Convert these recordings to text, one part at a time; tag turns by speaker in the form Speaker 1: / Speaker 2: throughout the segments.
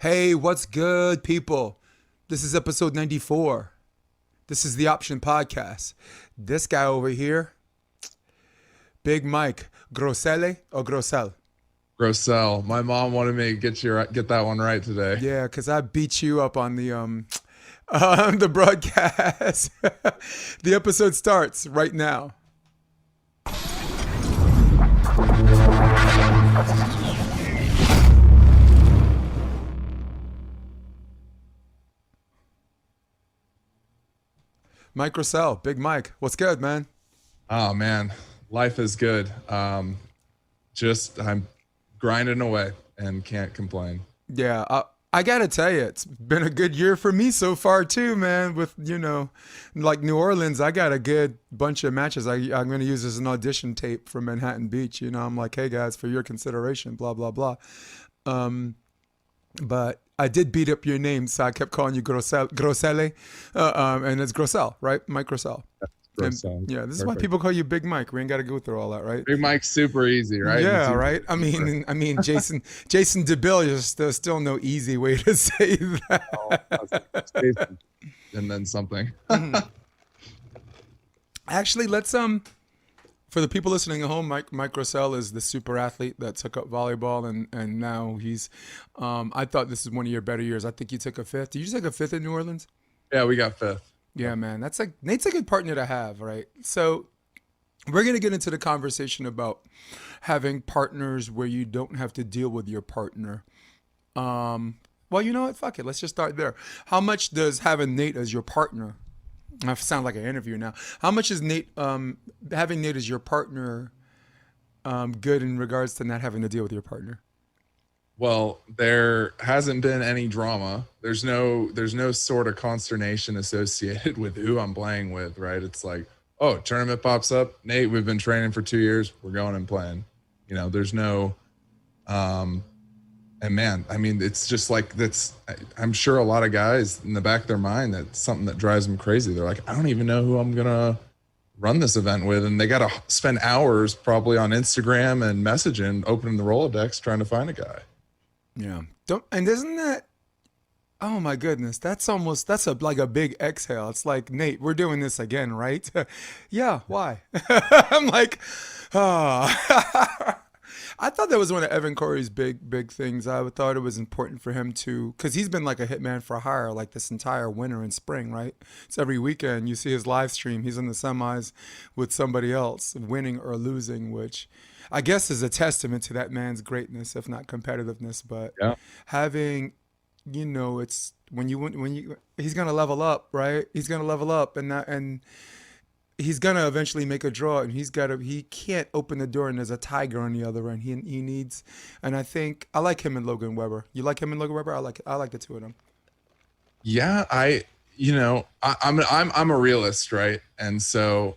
Speaker 1: Hey, what's good, people? This is episode 94. This is the Option Podcast. This guy over here, Big Mike, Groselle or Groselle?
Speaker 2: Groselle. My mom wanted me to get that one right today.
Speaker 1: Yeah, because I beat you up on the on the broadcast. The episode starts right now. Mike Groselle, Big Mike. What's good, man?
Speaker 2: Oh man, life is good. Just I'm grinding away and can't complain.
Speaker 1: Yeah, I gotta tell you, it's been a good year for me so far too, man. With like New Orleans, I got a good bunch of matches. I'm gonna use as an audition tape for Manhattan Beach. I'm like, hey guys, for your consideration, blah blah blah. But I did beat up your name, so I kept calling you Groselle, and it's Groselle, right? Mike Groselle.
Speaker 2: Groselle.
Speaker 1: Yeah, this is why people call you Big Mike. We ain't got to go through all that, right?
Speaker 2: Big Mike's super easy, right?
Speaker 1: Yeah, right. I mean, Jason DeBille is there's still no easy way to say that.
Speaker 2: Oh, Jason. And then something.
Speaker 1: Actually, let's for the people listening at home, Mike Groselle is the super athlete that took up volleyball, and now he's. I thought this is one of your better years. I think you took a fifth. Did you take a fifth in New Orleans?
Speaker 2: Yeah, we got fifth.
Speaker 1: Yeah, man. That's like Nate's a good partner to have, right? So we're gonna get into the conversation about having partners where you don't have to deal with your partner. Well, you know what? Fuck it. Let's just start there. How much does having Nate as your partner? I sound like an interview now. How much is Nate having Nate as your partner good in regards to not having to deal with your partner?
Speaker 2: Well, there hasn't been any drama. There's no sort of consternation associated with who I'm playing with, right? It's like, oh, tournament pops up. Nate, we've been training for 2 years. We're going and playing. There's no and man, I mean, it's just like I'm sure a lot of guys in the back of their mind, that's something that drives them crazy. They're like, I don't even know who I'm going to run this event with. And they got to spend hours probably on Instagram and messaging, opening the Rolodex, trying to find a guy.
Speaker 1: Yeah. And isn't that, oh my goodness, that's like a big exhale. It's like, Nate, we're doing this again, right? Yeah, why? I'm like, oh. I thought that was one of Evan Corey's big things. I thought it was important for him to, because he's been like a hitman for hire like this entire winter and spring, right? It's every weekend you see his live stream. He's in the semis with somebody else, winning or losing, which I guess is a testament to that man's greatness, if not competitiveness. But
Speaker 2: Yeah.
Speaker 1: having, it's when you he's gonna level up, right? He's gonna level up, and he's gonna eventually make a draw, and he can't open the door and there's a tiger on the other end. He needs, and I think I like him and Logan Webber. You like him and Logan Webber? I like the two of them.
Speaker 2: Yeah, I'm a realist, right? And so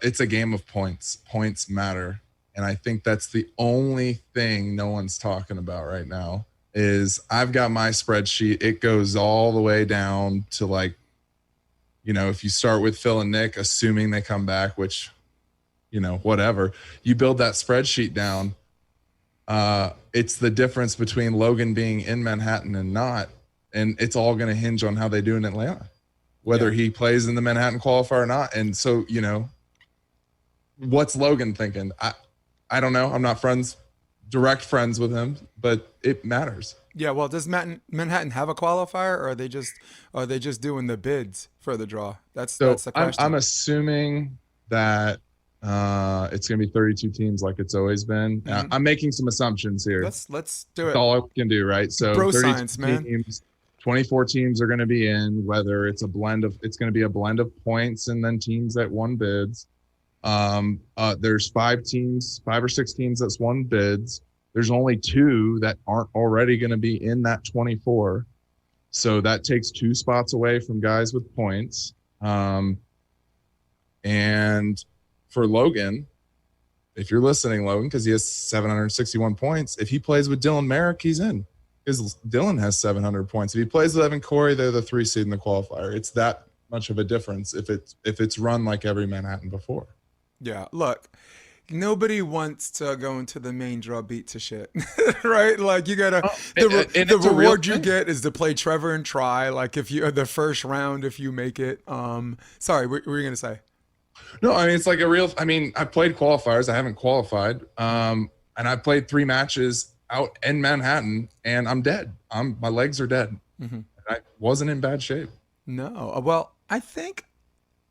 Speaker 2: it's a game of points. Points matter. And I think that's the only thing no one's talking about right now is I've got my spreadsheet. It goes all the way down to like, if you start with Phil and Nick, assuming they come back, which, whatever, you build that spreadsheet down. It's the difference between Logan being in Manhattan and not. And it's all going to hinge on how they do in Atlanta, whether he plays in the Manhattan qualifier or not. And so, what's Logan thinking? I don't know. I'm not direct friends with him, but it matters.
Speaker 1: Yeah, well, does Manhattan have a qualifier, or are they just doing the bids for the draw? That's the question.
Speaker 2: I'm assuming that it's going to be 32 teams like it's always been.
Speaker 1: Mm-hmm.
Speaker 2: I'm making some assumptions here.
Speaker 1: Let's do it.
Speaker 2: That's all I can do, right? So
Speaker 1: Bro
Speaker 2: 32
Speaker 1: science, man.
Speaker 2: teams, 24 teams are going to be in. Whether it's going to be a blend of points and then teams that won bids. There's 5 or 6 teams that's won bids. There's only 2 that aren't already going to be in that 24. So that takes 2 spots away from guys with points. And for Logan, if you're listening, Logan, because he has 761 points, if he plays with Dylan Merrick, he's in. Because Dylan has 700 points. If he plays with Evan Corey, they're the 3 seed in the qualifier. It's that much of a difference if it's run like every Manhattan before.
Speaker 1: Yeah, look, nobody wants to go into the main draw beat to shit, right? Like you gotta
Speaker 2: And
Speaker 1: the
Speaker 2: it's a real
Speaker 1: reward you
Speaker 2: thing.
Speaker 1: get is to play Trevor and try. Like if you the first round, if you make it. Sorry, what were you gonna say?
Speaker 2: No, I mean it's like a real. I mean, I played qualifiers. I haven't qualified. And I played 3 matches out in Manhattan, and I'm dead. My legs are dead.
Speaker 1: Hmm.
Speaker 2: I wasn't in bad shape.
Speaker 1: No, well, I think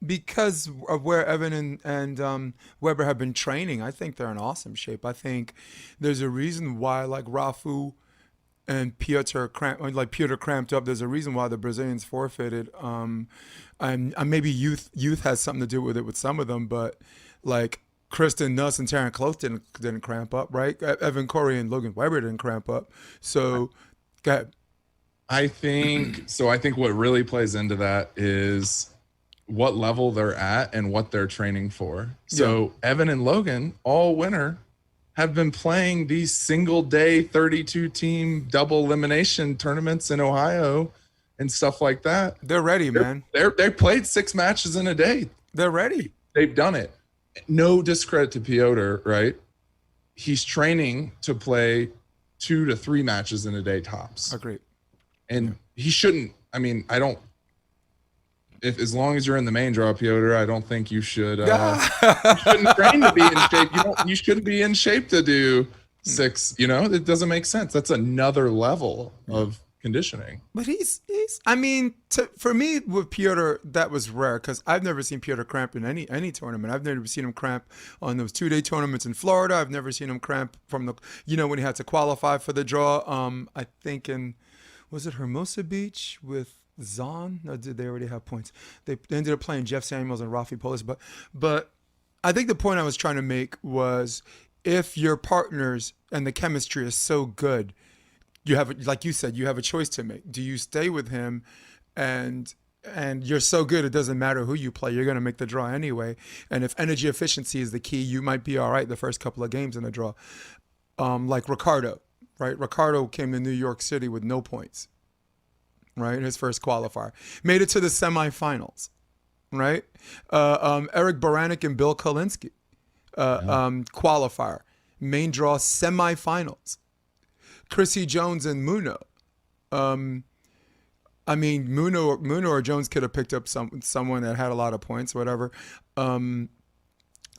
Speaker 1: because of where Evan and Weber have been training, I think they're in awesome shape. I think there's a reason why like Rafu and Piotr cramped up. There's a reason why the Brazilians forfeited. And maybe youth has something to do with it with some of them, but like Kristen Nuss and Taryn Close didn't cramp up, right? Evan Corey and Logan Weber didn't cramp up. So, go ahead.
Speaker 2: I think so. I think what really plays into that is what level they're at and what they're training for. So Evan and Logan all winter have been playing these single day 32 team double elimination tournaments in Ohio and stuff like that.
Speaker 1: They're ready, man.
Speaker 2: They played 6 matches in a day.
Speaker 1: They're ready.
Speaker 2: They've done it. No discredit to Piotr, right? He's training to play 2 to 3 matches in a day tops.
Speaker 1: Agreed.
Speaker 2: And he shouldn't. I mean, I don't. If as long as you're in the main draw, Piotr, I don't think you should. You shouldn't train to be in shape. You shouldn't be in shape to do 6. You know, it doesn't make sense. That's another level of conditioning.
Speaker 1: But he's. I mean, for me with Piotr, that was rare because I've never seen Piotr cramp in any tournament. I've never seen him cramp on those 2-day tournaments in Florida. I've never seen him cramp from when he had to qualify for the draw. I think was it Hermosa Beach with Zahn? No, did they already have points? They ended up playing Jeff Samuels and Rafi Polis. But I think the point I was trying to make was if your partners and the chemistry is so good, you have, like you said, you have a choice to make. Do you stay with him and you're so good it doesn't matter who you play, you're going to make the draw anyway. And if energy efficiency is the key, you might be all right the first couple of games in the draw. Like Ricardo. Right, Ricardo came to New York City with no points. Right, his first qualifier, made it to the semifinals. Right, Eric Baranek and Bill Kolinsky, qualifier, main draw semifinals. Chrissy Jones and Muno. I mean, Muno or Jones could have picked up someone that had a lot of points, whatever.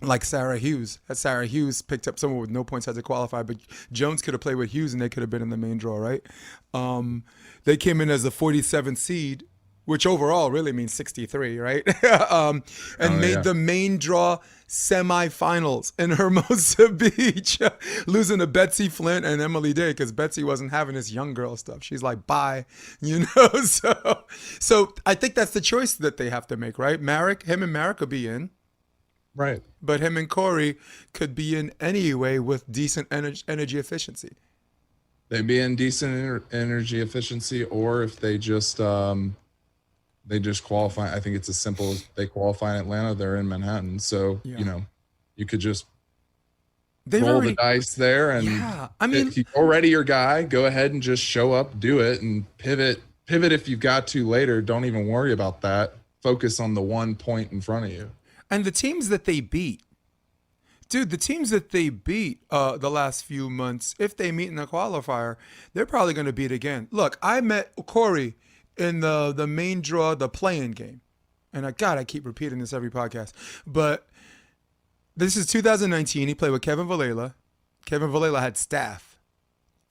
Speaker 1: Like Sarah Hughes. Sarah Hughes picked up someone with no points, had to qualify, but Jones could have played with Hughes and they could have been in the main draw, right? They came in as the 47th seed, which overall really means 63, right? Made the main draw semifinals in Hermosa Beach, losing to Betsy Flint and Emily Day because Betsy wasn't having this young girl stuff. She's like, bye, So I think that's the choice that they have to make, right? Him and Marek could be in.
Speaker 2: Right.
Speaker 1: But him and Corey could be in anyway with decent energy efficiency.
Speaker 2: They'd be in decent energy efficiency, or if they just qualify. I think it's as simple as they qualify in Atlanta, they're in Manhattan. So, you could just roll the dice there. And
Speaker 1: I mean,
Speaker 2: if you're already your guy, go ahead and just show up, do it, and pivot if you've got to later. Don't even worry about that. Focus on the 1 point in front of you.
Speaker 1: And the teams that they beat, the the last few months, if they meet in the qualifier, they're probably going to beat again. Look, I met Corey in the main draw, the play-in game. And I keep repeating this every podcast. But this is 2019. He played with Kevin Vallela. Kevin Vallela had staff.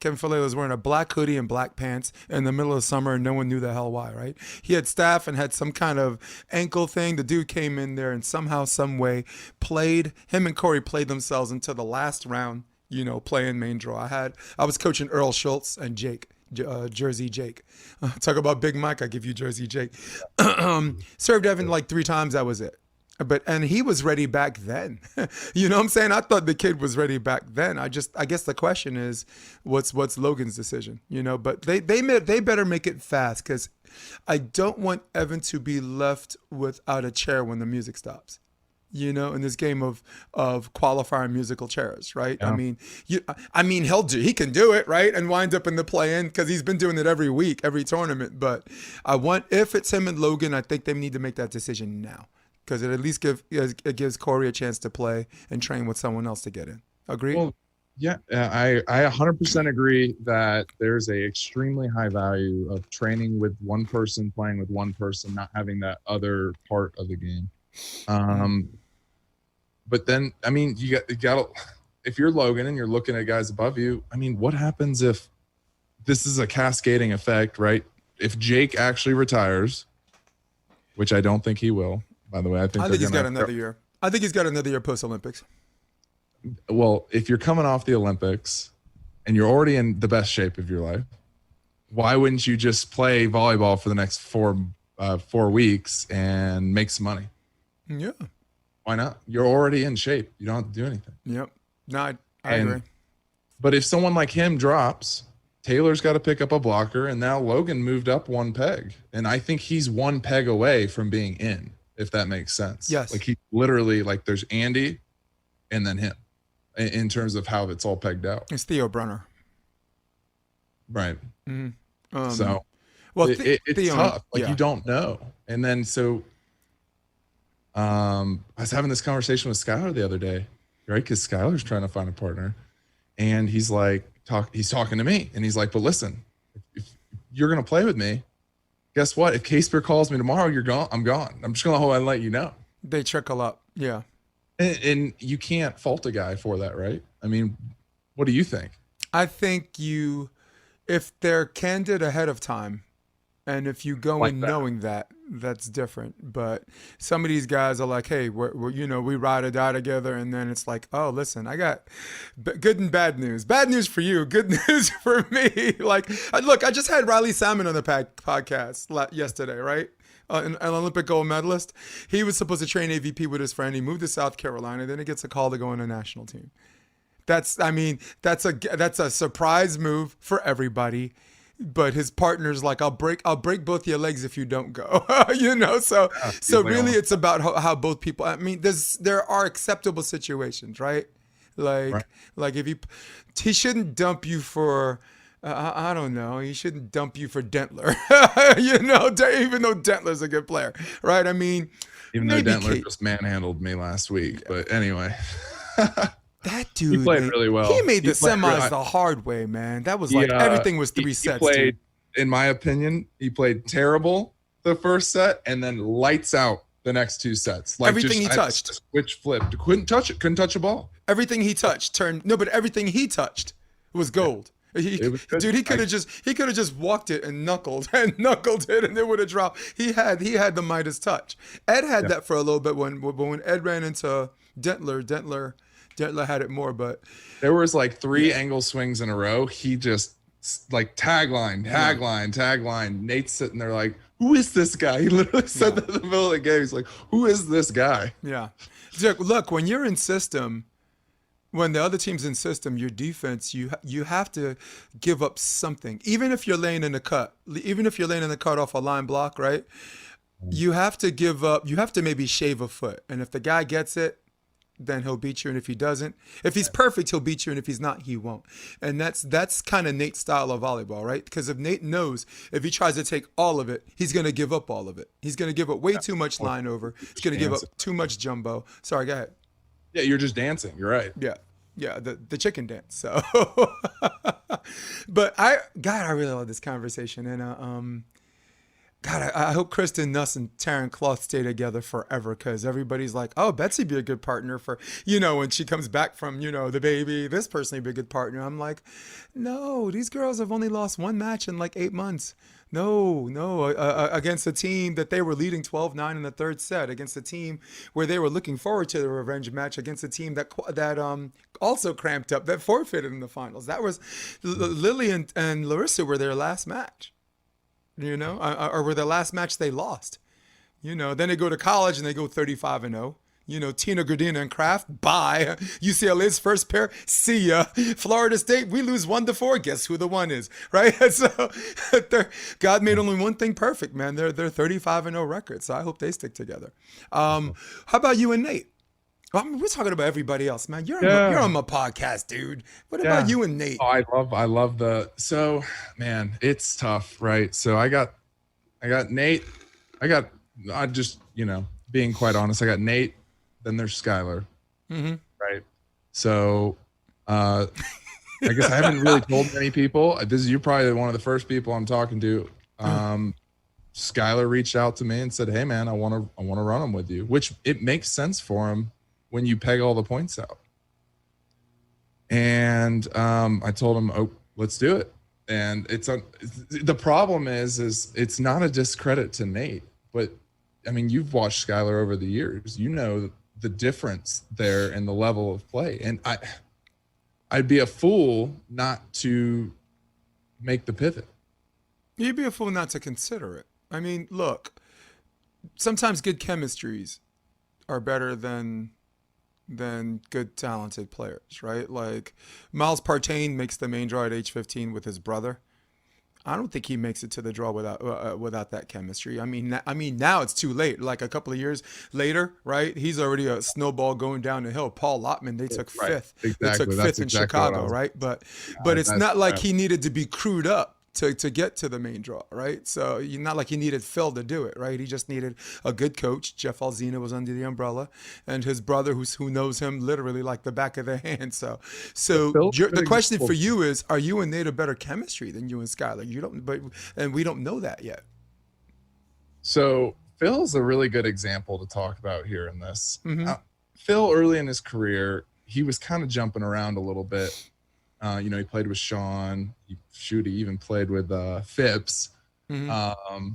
Speaker 1: Kevin Vallela was wearing a black hoodie and black pants in the middle of summer, and no one knew the hell why, right? He had staff and had some kind of ankle thing. The dude came in there and somehow, some way, him and Corey played themselves into the last round, playing main draw. I was coaching Earl Schultz and Jake, Jersey Jake. Talk about Big Mike, I give you Jersey Jake. Served Evan like 3 times, that was it. And he was ready back then. You know what I'm saying? I thought the kid was ready back then. I guess the question is, what's Logan's decision? But they better make it fast because I don't want Evan to be left without a chair when the music stops. In this game of qualifying musical chairs, right? Yeah. He can do it, right? And wind up in the play-in because he's been doing it every week, every tournament. But if it's him and Logan, I think they need to make that decision now. because it at least it gives Corey a chance to play and train with someone else to get in. Agree?
Speaker 2: Well, yeah, I 100% agree that there's a extremely high value of training with one person, playing with one person, not having that other part of the game. But then, I mean, you got if you're Logan and you're looking at guys above you, I mean, what happens if this is a cascading effect, right? If Jake actually retires, which I don't think he will, by the way, I think
Speaker 1: he's got another year. I think he's got another year post Olympics.
Speaker 2: Well, if you're coming off the Olympics and you're already in the best shape of your life, why wouldn't you just play volleyball for the next 4 weeks and make some money?
Speaker 1: Yeah.
Speaker 2: Why not? You're already in shape. You don't have to do anything.
Speaker 1: Yep. No, I agree.
Speaker 2: But if someone like him drops, Taylor's got to pick up a blocker, and now Logan moved up one peg. And I think he's one peg away from being in, if that makes sense.
Speaker 1: Yes.
Speaker 2: Like he literally, like there's Andy and then him in terms of how it's all pegged out.
Speaker 1: It's Theo Brunner.
Speaker 2: Right.
Speaker 1: Mm-hmm.
Speaker 2: So
Speaker 1: well,
Speaker 2: it's
Speaker 1: Theo,
Speaker 2: tough. Like
Speaker 1: yeah.
Speaker 2: you don't know. And then so I was having this conversation with Skylar the other day, right? Because Skylar's trying to find a partner, and he's like, he's talking to me, and he's like, but listen, if you're gonna play with me, guess what? If Casper calls me tomorrow, you're gone. I'm gone. I'm just gonna hold and let you know.
Speaker 1: They trickle up, yeah.
Speaker 2: And you can't fault a guy for that, right? I mean, what do you think?
Speaker 1: I think if they're candid ahead of time, and if you go in knowing that, that's different. But some of these guys are like, hey, we ride or die together. And then it's like, oh, listen, I got good and bad news. Bad news for you. Good news for me. Like, look, I just had Riley Salmon on the podcast yesterday, right? An Olympic gold medalist. He was supposed to train AVP with his friend. He moved to South Carolina. Then he gets a call to go on a national team. That's a surprise move for everybody. But his partner's like, I'll break both your legs if you don't go. So really it's about how both people, I mean, there are acceptable situations, right? Like if he shouldn't dump you for, I don't know, he shouldn't dump you for Dentler, even though Dentler's a good player, right? I mean,
Speaker 2: even though Dentler just manhandled me last week, but anyway.
Speaker 1: That dude,
Speaker 2: he played really well.
Speaker 1: He made the semis the hard way, man. That was like everything was three sets.
Speaker 2: In my opinion, he played terrible the first set and then lights out the next 2 sets. Like
Speaker 1: everything he touched.
Speaker 2: Switch flipped. Couldn't touch it. Couldn't touch a ball.
Speaker 1: Everything he touched turned. No, but everything he touched was gold. He could have just walked it and knuckled it, and it would have dropped. He had the Midas touch. Ed had that for a little bit when Ed ran into Dentler had it more, but
Speaker 2: there was like 3 angle swings in a row. He just like tagline. Nate's sitting there like, who is this guy? He literally said that in the middle of the game. He's like, who is this guy?
Speaker 1: Yeah. Look, when you're in system, when the other team's in system, your defense, you have to give up something. Even if you're laying in the cut off a line block, right? You have to give up. You have to maybe shave a foot. And if the guy gets it, then he'll beat you. And if he doesn't, if he's perfect, he'll beat you. And if he's not, he won't. And that's kind of Nate's style of volleyball, right? Because if Nate knows if he tries to take all of it, he's going to give up all of it. He's going to give up way too much line over. He's going to give up too much jumbo. Sorry, go ahead.
Speaker 2: Yeah, you're just dancing. You're right.
Speaker 1: Yeah, the chicken dance. So, but I really love this conversation. And I hope Kristen Nuss and Taryn Cloth stay together forever, because everybody's like, oh, Betsy be a good partner for, when she comes back from, the baby, this person would be a good partner. I'm like, no, these girls have only lost 1 match in like 8 months. No, against a team that they were leading 12-9 in the 3rd set, against a team where they were looking forward to the revenge match, against a team that also cramped up, that forfeited in the finals. That was Lily and Larissa were their last match. Or were the last match they lost. Then they go to college and they go 35-0. Tina Gradina and Kraft, bye. UCLA's first pair, see ya. Florida State, we lose 1-4. Guess who the one is, right? So God made only one thing perfect, man. They're 35-0 records. So I hope they stick together. How about you and Nate? Well, I mean, we're talking about everybody else, man. You're on my podcast, dude. What about you and Nate?
Speaker 2: Oh, I love so, man, it's tough, right? So I got Nate. I just, being quite honest, I got Nate, then there's Skylar,
Speaker 1: Mm-hmm.
Speaker 2: right? So I guess I haven't really told many people. You're probably one of the first people I'm talking to. Skylar reached out to me and said, "Hey man, I want to run them with you," which it makes sense for him when you peg all the points out. And I told him, "Oh, let's do it." And the problem is it's not a discredit to Nate, but I mean, you've watched Skylar over the years. You know the difference there in the level of play, and I'd be a fool not to make the pivot.
Speaker 1: You'd be a fool not to consider it. I mean, look, sometimes good chemistries are better than good talented players, right? Like Miles Partain makes the main draw at age 15 with his brother. I don't think he makes it to the draw without that chemistry. I mean, now it's too late. Like a couple of years later, right? He's already a snowball going down the hill. Paul Lottman, they took fifth.
Speaker 2: Exactly.
Speaker 1: They took fifth in Chicago, right? But it's not like he needed to be crewed up to get to the main draw, right? So not like he needed Phil to do it, right? He just needed a good coach. Jeff Alzina was under the umbrella, and his brother, who knows him literally like the back of their hand. So the question for you is: are you and Nate a better chemistry than you and Skylar? You don't, and we don't know that yet.
Speaker 2: So Phil's a really good example to talk about here in this.
Speaker 1: Mm-hmm.
Speaker 2: Phil, early in his career, he was kind of jumping around a little bit. He played with Sean. He even played with Phipps.
Speaker 1: Mm-hmm.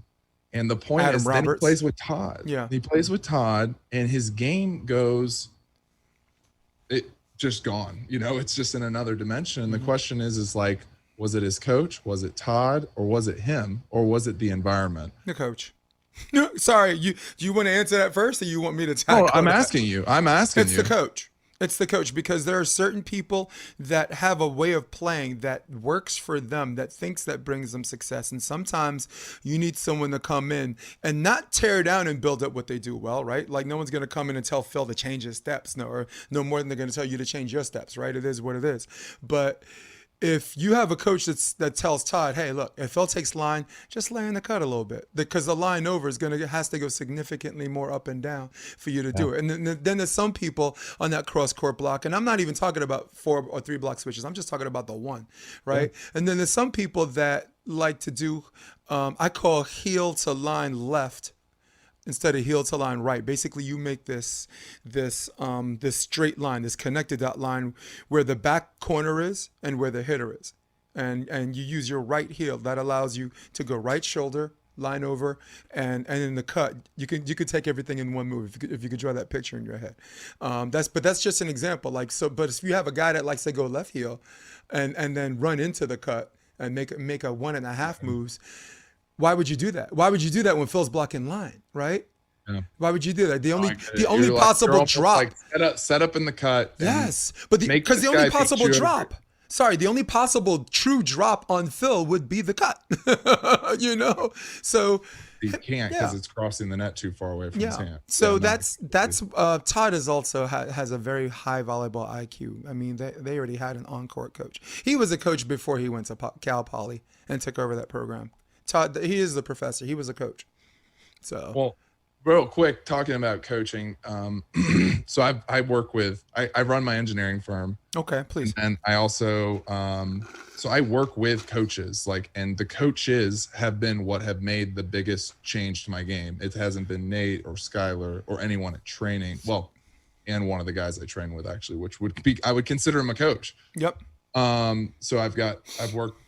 Speaker 2: And the point
Speaker 1: Adam
Speaker 2: is,
Speaker 1: Roberts.
Speaker 2: then he plays with Todd.
Speaker 1: Yeah.
Speaker 2: He plays with Todd, and his game goes, it just gone. It's just in another dimension. And the question is like, was it his coach? Was it Todd? Or was it him? Or was it the environment?
Speaker 1: The coach. No, sorry. Do you want to answer that first, or you want me to tackle
Speaker 2: I'm
Speaker 1: that?
Speaker 2: asking you.
Speaker 1: It's the coach. It's the coach, because there are certain people that have a way of playing that works for them, that thinks that brings them success. And sometimes you need someone to come in and not tear down and build up what they do well, right? Like no one's going to come in and tell Phil to change his steps, or no more than they're going to tell you to change your steps, right? It is what it is. But if you have a coach that tells Todd, hey, look, if Phil takes line, just lay in the cut a little bit, because the line over has to go significantly more up and down for you to do it. And then there's some people on that cross court block, and I'm not even talking about 4 or 3 block switches. I'm just talking about the one, right? Yeah. And then there's some people that like to do, I call heel to line left instead of heel to line right. Basically, you make this straight line, this connected dot line, where the back corner is and where the hitter is, and you use your right heel. That allows you to go right shoulder, line over, and in the cut, you could take everything in one move if you could draw that picture in your head. That's just an example. Like so, but if you have a guy that likes to go left heel, and then run into the cut and make a 1.5 moves. Why would you do that? Why would you do that when Phil's blocking line, right? Yeah. Why would you do that? The only possible drop,
Speaker 2: like set up in the cut.
Speaker 1: Yes, but because the only possible drop. Sorry, the only possible true drop on Phil would be the cut. So
Speaker 2: he can't because it's crossing the net too far away from his hand.
Speaker 1: So that's Todd is also has a very high volleyball IQ. I mean, they already had an on-court coach. He was a coach before he went to Cal Poly and took over that program. Todd, he is the professor. He was a coach. So
Speaker 2: well, real quick, talking about coaching. So I run my engineering firm.
Speaker 1: Okay, please.
Speaker 2: And I also so I work with coaches, and the coaches have been what have made the biggest change to my game. It hasn't been Nate or Skylar or anyone at training. Well, and one of the guys I train with actually, which I would consider him a coach.
Speaker 1: Yep.
Speaker 2: So I've worked.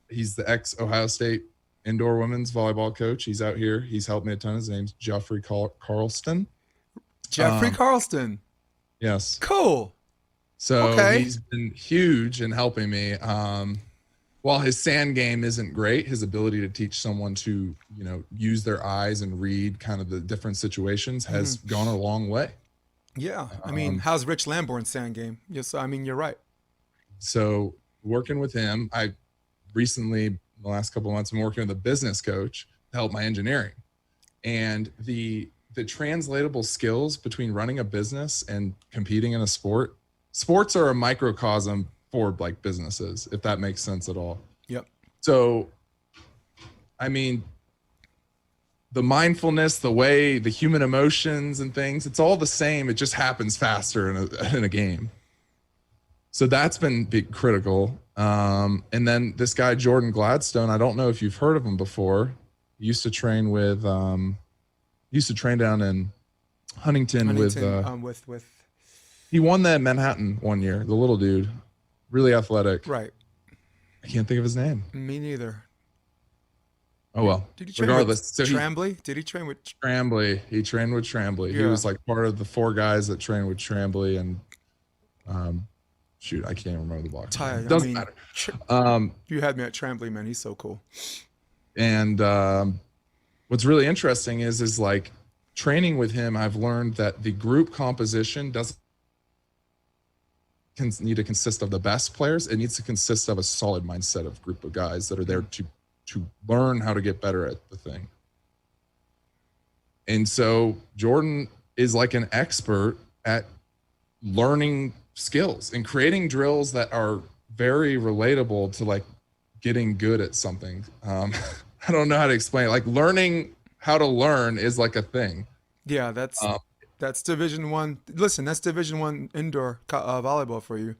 Speaker 2: He's the ex Ohio State indoor women's volleyball coach. He's out here. He's helped me a ton. His name's Jeffrey Carlston.
Speaker 1: Jeffrey Carlston.
Speaker 2: Yes.
Speaker 1: Cool.
Speaker 2: So he's been huge in helping me. While his sand game isn't great, his ability to teach someone to, use their eyes and read kind of the different situations has gone a long way.
Speaker 1: Yeah. I mean, how's Rich Lamborn's sand game? Yes. I mean, you're right.
Speaker 2: So working with him, I recently, the last couple of months, I'm working with a business coach to help my engineering, and the translatable skills between running a business and competing in a sport. Sports are a microcosm for businesses, if that makes sense at all.
Speaker 1: Yep.
Speaker 2: So, I mean, the mindfulness, the way the human emotions and things, it's all the same. It just happens faster in a game. So that's been critical. And then this guy, Jordan Gladstone, I don't know if you've heard of him before. He used to train with, down in Huntington with he won that Manhattan one year, the little dude, really athletic.
Speaker 1: Right.
Speaker 2: I can't think of his name.
Speaker 1: Me neither.
Speaker 2: Oh, well,
Speaker 1: did he train
Speaker 2: regardless.
Speaker 1: With Trambly? Did he train with
Speaker 2: Trambly? He trained with Trambly. Yeah. He was like part of the 4 guys that trained with Trambly. And shoot, I can't remember the block. Doesn't matter.
Speaker 1: You had me at Trambly, man. He's so cool.
Speaker 2: And what's really interesting is like training with him, I've learned that the group composition doesn't need to consist of the best players. It needs to consist of a solid mindset of group of guys that are there to learn how to get better at the thing. And so Jordan is like an expert at learning skills and creating drills that are very relatable to like getting good at something. I don't know how to explain it. Like learning how to learn is like a thing.
Speaker 1: Yeah, that's Division 1. Listen, that's Division 1 indoor volleyball for you.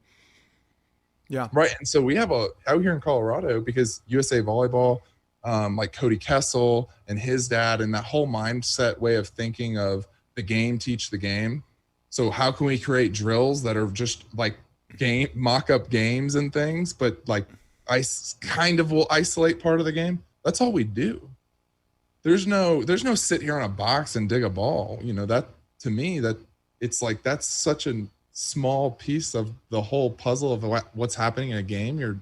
Speaker 1: Yeah.
Speaker 2: Right. And so we have out here in Colorado, because USA Volleyball, like Cody Kessel and his dad, and that whole mindset way of thinking of the game, teach the game. So how can we create drills that are just like mock-up games and things, but like I kind of will isolate part of the game? That's all we do. There's no sit here on a box and dig a ball. You know, that to me, that it's like that's such a small piece of the whole puzzle of what's happening in a game. You're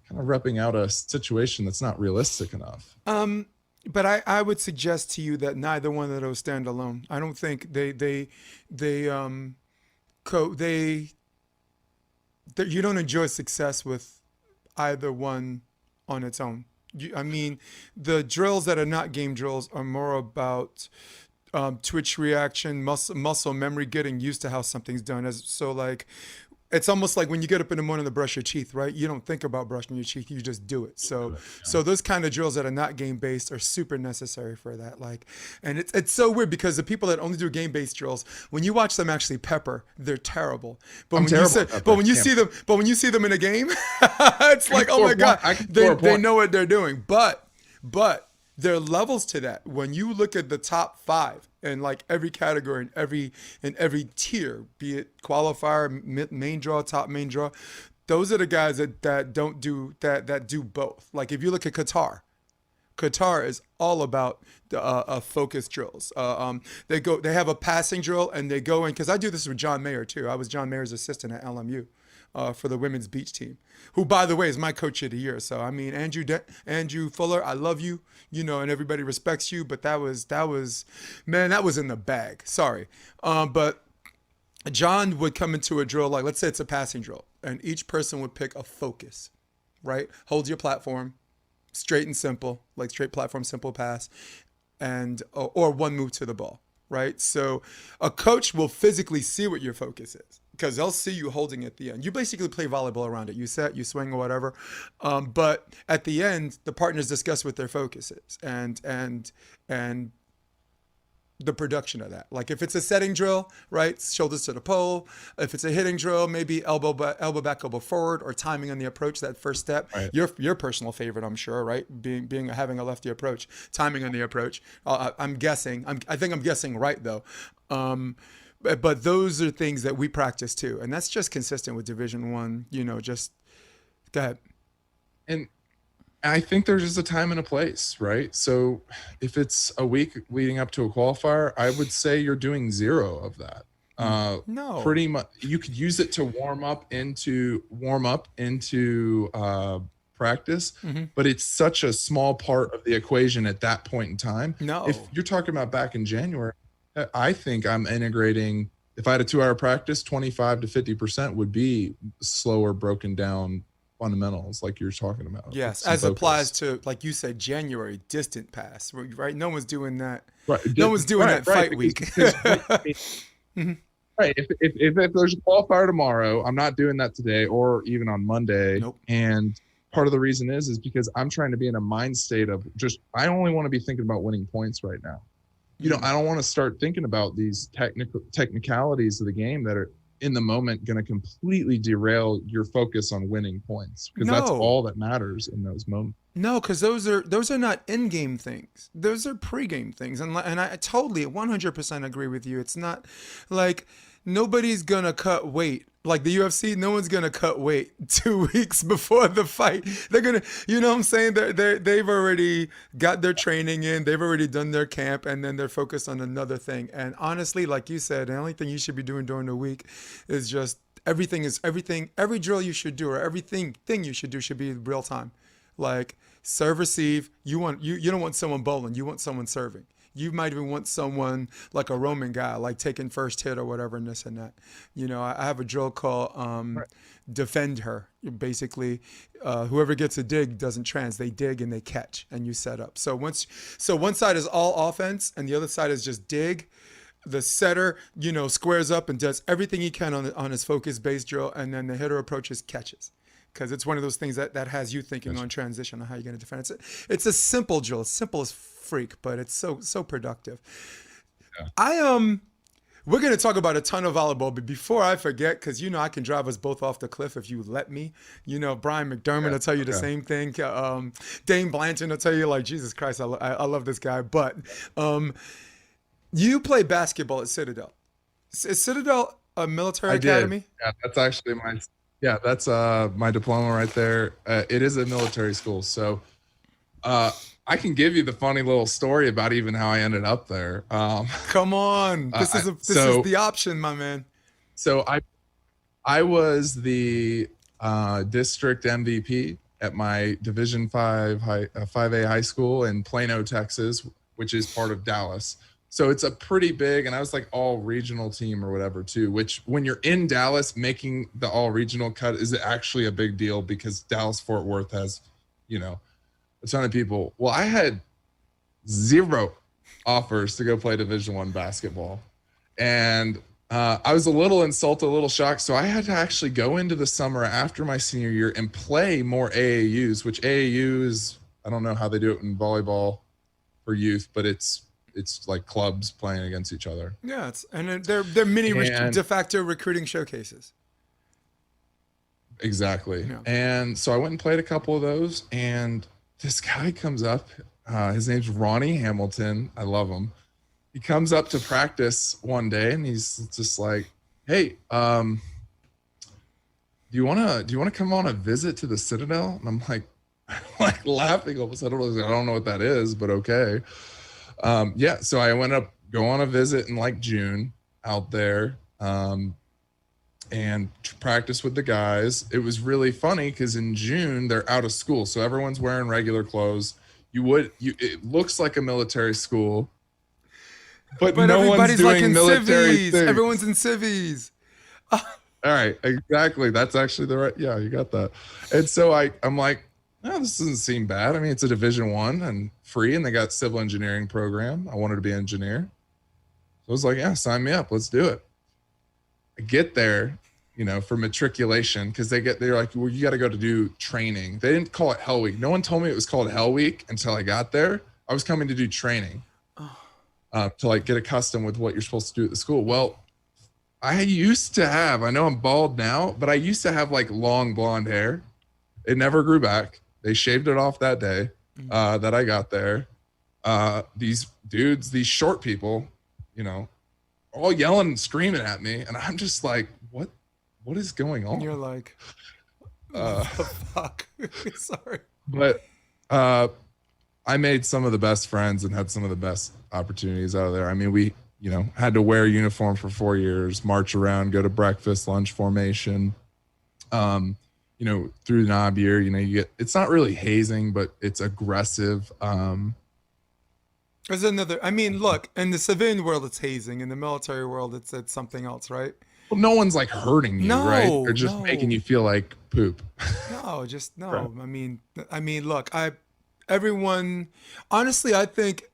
Speaker 2: kind of repping out a situation that's not realistic enough.
Speaker 1: But I would suggest to you that neither one of those stand alone. I don't think you don't enjoy success with either one on its own. I mean, the drills that are not game drills are more about twitch reaction, muscle memory, getting used to how something's done. So like, it's almost like when you get up in the morning to brush your teeth, right? You don't think about brushing your teeth, you just do it. So those kind of drills that are not game based are super necessary for that. Like, and it's so weird because the people that only do game based drills, when you watch them actually pepper, they're terrible. But when you see them in a game, it's like, oh my God, they know what they're doing. But there are levels to that. When you look at the top 5 in like every category in every tier, be it qualifier, main draw, top main draw, those are the guys that don't do that do both. Like if you look at Qatar is all about the focus drills. They have a passing drill and they go in, because I do this with John Mayer too. I was John Mayer's assistant at LMU. For the women's beach team, who, by the way, is my coach of the year. So, I mean, Andrew Fuller, I love you, and everybody respects you, but that was in the bag. Sorry. But John would come into a drill, like, let's say it's a passing drill, and each person would pick a focus, right? Hold your platform, straight and simple, like straight platform, simple pass, and or one move to the ball, right? So a coach will physically see what your focus is, because they'll see you holding it at the end. You basically play volleyball around it. You set, you swing, or whatever. But at the end, the partners discuss what their focus is and the production of that. Like if it's a setting drill, right, shoulders to the pole. If it's a hitting drill, maybe elbow back, elbow forward, or timing on the approach, that first step. Right. Your personal favorite, I'm sure, right? Having a lefty approach, timing on the approach. I think I'm guessing right though. But those are things that we practice too, and that's just consistent with Division 1. Just go ahead.
Speaker 2: And I think there's just a time and a place, right? So if it's a week leading up to a qualifier, I would say you're doing 0 of that. No, pretty much. You could use it to warm up into practice, but it's such a small part of the equation at that point in time.
Speaker 1: No,
Speaker 2: if you're talking about back in January, I think I'm integrating, if I had a 2-hour practice, 25 to 50% would be slower, broken down fundamentals like you're talking about.
Speaker 1: Yes, as applies to, like you said, January, distant pass, right? No one's doing that. Right. No one's doing that fight week.
Speaker 2: Right. If there's a qualifier tomorrow, I'm not doing that today or even on Monday.
Speaker 1: Nope.
Speaker 2: And part of the reason is because I'm trying to be in a mind state of just, I only want to be thinking about winning points right now. I don't want to start thinking about these technicalities of the game that are in the moment going to completely derail your focus on winning points, because that's
Speaker 1: No.
Speaker 2: all that matters in those moments.
Speaker 1: No, because those are not in-game things. Those are pre-game things, and I totally 100% agree with you. It's not like nobody's gonna cut weight like the UFC. No one's gonna cut weight 2 weeks before the fight. They're gonna, you know what I'm saying? They've already got their training in. They've already done their camp, and then they're focused on another thing. And honestly, like you said, the only thing you should be doing during the week is just everything. Every drill you should do or everything thing you should do should be real time. Like serve receive, you don't want someone bowling, you want someone serving. You might even want someone like a Roman guy, like taking first hit or whatever, and this and that. I have a drill called
Speaker 2: Right.
Speaker 1: defend her. Basically, whoever gets a dig doesn't trans. They dig and they catch, and you set up. So one side is all offense, and the other side is just dig. The setter, squares up and does everything he can on his focus based drill, and then the hitter approaches catches. Because it's one of those things that has you thinking on transition on how you're going to defend. It's a simple drill. It's simple as freak, but it's so productive.
Speaker 2: Yeah.
Speaker 1: We're going to talk about a ton of volleyball, but before I forget, because I can drive us both off the cliff if you let me. Brian McDermott will tell you the same thing. Dane Blanton will tell you, like, Jesus Christ, I love this guy. But you play basketball at Citadel. Is Citadel a military
Speaker 2: I
Speaker 1: academy?
Speaker 2: did. Yeah, that's actually my diploma right there. It is a military school, so I can give you the funny little story about even how I ended up there.
Speaker 1: Come on, this is the option, my man.
Speaker 2: So I was the district MVP at my Division 5A high school in Plano, Texas, which is part of Dallas. So it's a pretty big, and I was like all regional team or whatever too, which when you're in Dallas, making the all regional cut is actually a big deal because Dallas Fort Worth has, a ton of people. Well, I had 0 offers to go play Division I basketball. And I was a little insulted, a little shocked. So I had to actually go into the summer after my senior year and play more AAUs, which AAU is, I don't know how they do it in volleyball for youth, but it's like clubs playing against each other.
Speaker 1: Yeah, they're mini de facto recruiting showcases.
Speaker 2: Exactly.
Speaker 1: Yeah.
Speaker 2: And so I went and played a couple of those, and this guy comes up. His name's Ronnie Hamilton. I love him. He comes up to practice one day, and he's just like, "Hey, do you wanna come on a visit to the Citadel?" And I'm like laughing almost. I don't know what that is, but okay. Yeah, so I went up, go on a visit in like June out there, and practice with the guys. It was really funny because in June they're out of school, so everyone's wearing regular clothes. It looks like a military school, but no one's doing
Speaker 1: like
Speaker 2: military
Speaker 1: civvies.
Speaker 2: things.
Speaker 1: Everyone's in civvies.
Speaker 2: All right, exactly. That's actually the right. Yeah, you got that. And so I'm like, oh, this doesn't seem bad. I mean, it's a Division I and free, and they got civil engineering program. I wanted to be an engineer. So I was like, yeah, sign me up. Let's do it. I get there, for matriculation, because they're like, well, you got to go to do training. They didn't call it Hell Week. No one told me it was called Hell Week until I got there. I was coming to do training to like get accustomed with what you're supposed to do at the school. Well, I know I'm bald now, but I used to have like long blonde hair. It never grew back. They shaved it off that day that I got there. These dudes, these short people, all yelling and screaming at me. And I'm just like, what is going on?
Speaker 1: And you're like, what the fuck? Sorry.
Speaker 2: But I made some of the best friends and had some of the best opportunities out of there. I mean, we, had to wear a uniform for 4 years, march around, go to breakfast, lunch formation. Through knob year, it's not really hazing, but it's aggressive.
Speaker 1: There's another, look, in the civilian world, it's hazing. In the military world, it's something else, right?
Speaker 2: Well, no one's like hurting you, right? They're just making you feel like poop.
Speaker 1: No, just no.
Speaker 2: Right.
Speaker 1: Look, everyone, honestly, I think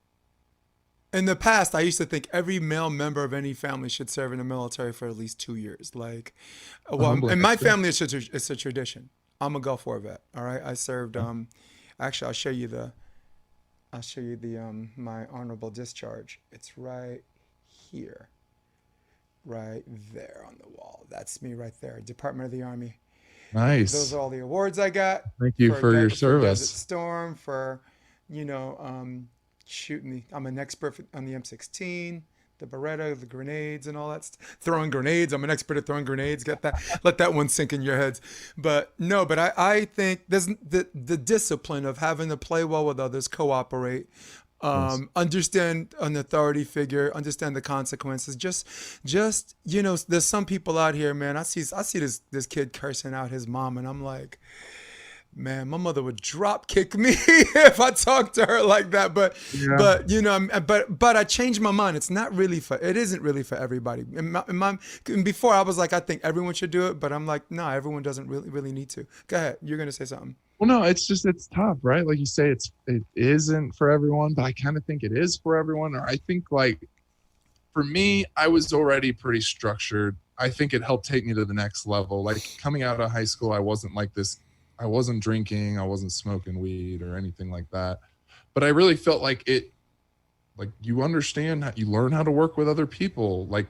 Speaker 1: in the past, I used to think every male member of any family should serve in the military for at least 2 years. Like, well, in my family, it's a tradition. I'm a Gulf War vet. All right. I served. Actually, I'll show you the my honorable discharge. It's right here, right there on the wall. That's me right there. Department of the Army. Those
Speaker 2: Nice.
Speaker 1: are all the awards I got
Speaker 2: Thank you for your
Speaker 1: for Desert
Speaker 2: service.
Speaker 1: Storm, for you know shooting the. I'm an expert on the M16, the Beretta, the grenades, and all that. Throwing grenades. I'm an expert at throwing grenades. Get that? Let that one sink in your heads. But no, but I think there's the discipline of having to play well with others, cooperate,
Speaker 2: Yes.
Speaker 1: understand an authority figure, understand the consequences. Just there's some people out here, man. I see this kid cursing out his mom, and I'm like, man, my mother would drop kick me if I talked to her like that.
Speaker 2: Yeah.
Speaker 1: But I changed my mind. It isn't really for everybody. And before I was like, I think everyone should do it, but I'm like, no, everyone doesn't really need to. Go ahead, you're gonna say something.
Speaker 2: Well, no, it's tough, right? Like you say, it isn't for everyone, but I kind of think it is for everyone. Or I think like for me, I was already pretty structured. I think it helped take me to the next level. Like coming out of high school, I wasn't like this. I wasn't drinking, I wasn't smoking weed or anything like that. But I really felt like like you understand how you learn how to work with other people, like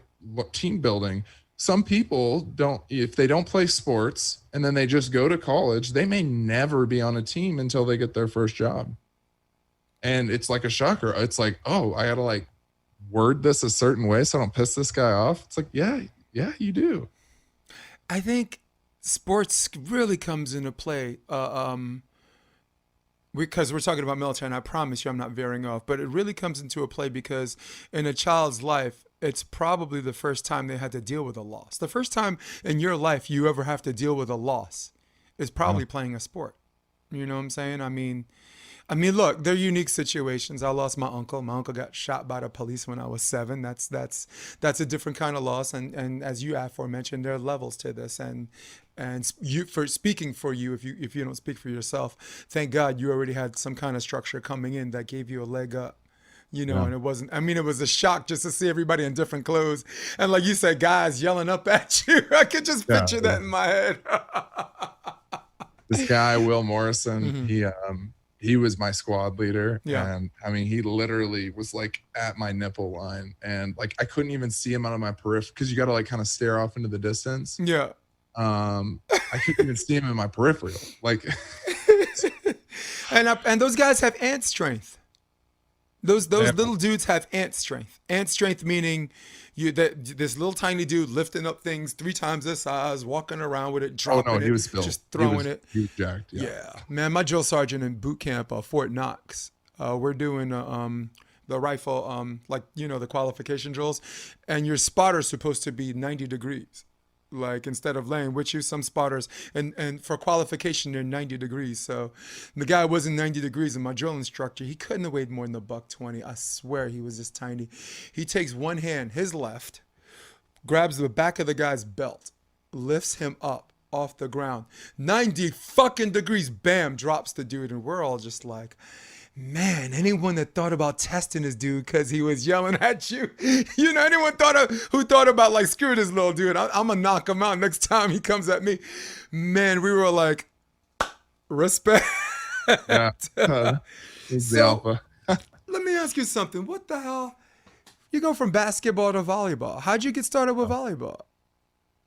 Speaker 2: team building. Some people don't, if they don't play sports and then they just go to college, they may never be on a team until they get their first job. And it's like a shocker. It's like, oh, I gotta like word this a certain way so I don't piss this guy off. It's like, yeah, you do.
Speaker 1: I think sports really comes into play because we're talking about military, and I promise you I'm not veering off, but it really comes into a play because in a child's life, it's probably the first time they had to deal with a loss. The first time in your life you ever have to deal with a loss is
Speaker 2: Yeah.
Speaker 1: probably playing a sport. You know what I'm saying? Look, they're unique situations. I lost my uncle. My uncle got shot by the police when I was 7. That's a different kind of loss. And as you aforementioned, there are levels to this. And you, for speaking for you, if you don't speak for yourself, thank God you already had some kind of structure coming in that gave you a leg up.
Speaker 2: Yeah.
Speaker 1: And it wasn't. It was a shock just to see everybody in different clothes, and like you said, guys yelling up at you. I could just
Speaker 2: Yeah.
Speaker 1: picture that in my head.
Speaker 2: This guy, Will Morrison,
Speaker 1: Hmm.
Speaker 2: he was my squad leader.
Speaker 1: Yeah.
Speaker 2: And I mean, he literally was like at my nipple line. And like I couldn't even see him out of my periphery because you gotta like kind of stare off into the distance.
Speaker 1: Yeah.
Speaker 2: Um, I couldn't even see him in my peripheral. Like
Speaker 1: And those guys have ant strength. Those
Speaker 2: yeah.
Speaker 1: little dudes have ant strength. Ant strength meaning this little tiny dude lifting up things 3 times this size, walking around with it,
Speaker 2: Oh no,
Speaker 1: dropping
Speaker 2: he
Speaker 1: it,
Speaker 2: was built.
Speaker 1: just throwing it.
Speaker 2: He was jacked. Yeah.
Speaker 1: Yeah, man, my drill sergeant in boot camp, Fort Knox. We're doing the rifle, the qualification drills, and your spotter's supposed to be 90 degrees. Like instead of laying with you, some spotters and for qualification they're 90 degrees. So the guy wasn't 90 degrees, and my drill instructor, he couldn't have weighed more than a buck 20. I swear he was just tiny. He takes one hand, his left, grabs the back of the guy's belt, lifts him up off the ground. 90 fucking degrees, bam, drops the dude. And we're all just like, man, anyone that thought about testing this dude because he was yelling at you, anyone who thought about like, screw this little dude, I'm gonna knock him out next time he comes at me. Man, we were like, respect.
Speaker 2: Yeah. He's the
Speaker 1: So
Speaker 2: alpha.
Speaker 1: let me ask you something. What the hell? You go from basketball to volleyball. How'd you get started with volleyball?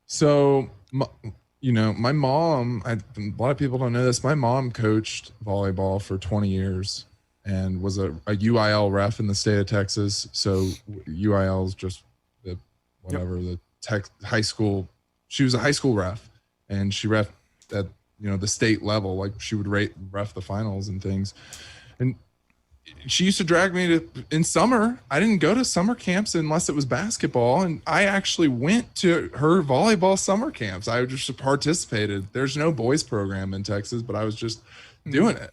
Speaker 2: So, my mom, a lot of people don't know this. My mom coached volleyball for 20 years and was a UIL ref in the state of Texas. So UIL is just the whatever the tech high school. She was a high school ref, and she ref at the state level. Like she would ref the finals and things. And she used to drag me in summer. I didn't go to summer camps unless it was basketball. And I actually went to her volleyball summer camps. I just participated. There's no boys program in Texas, but I was just doing it.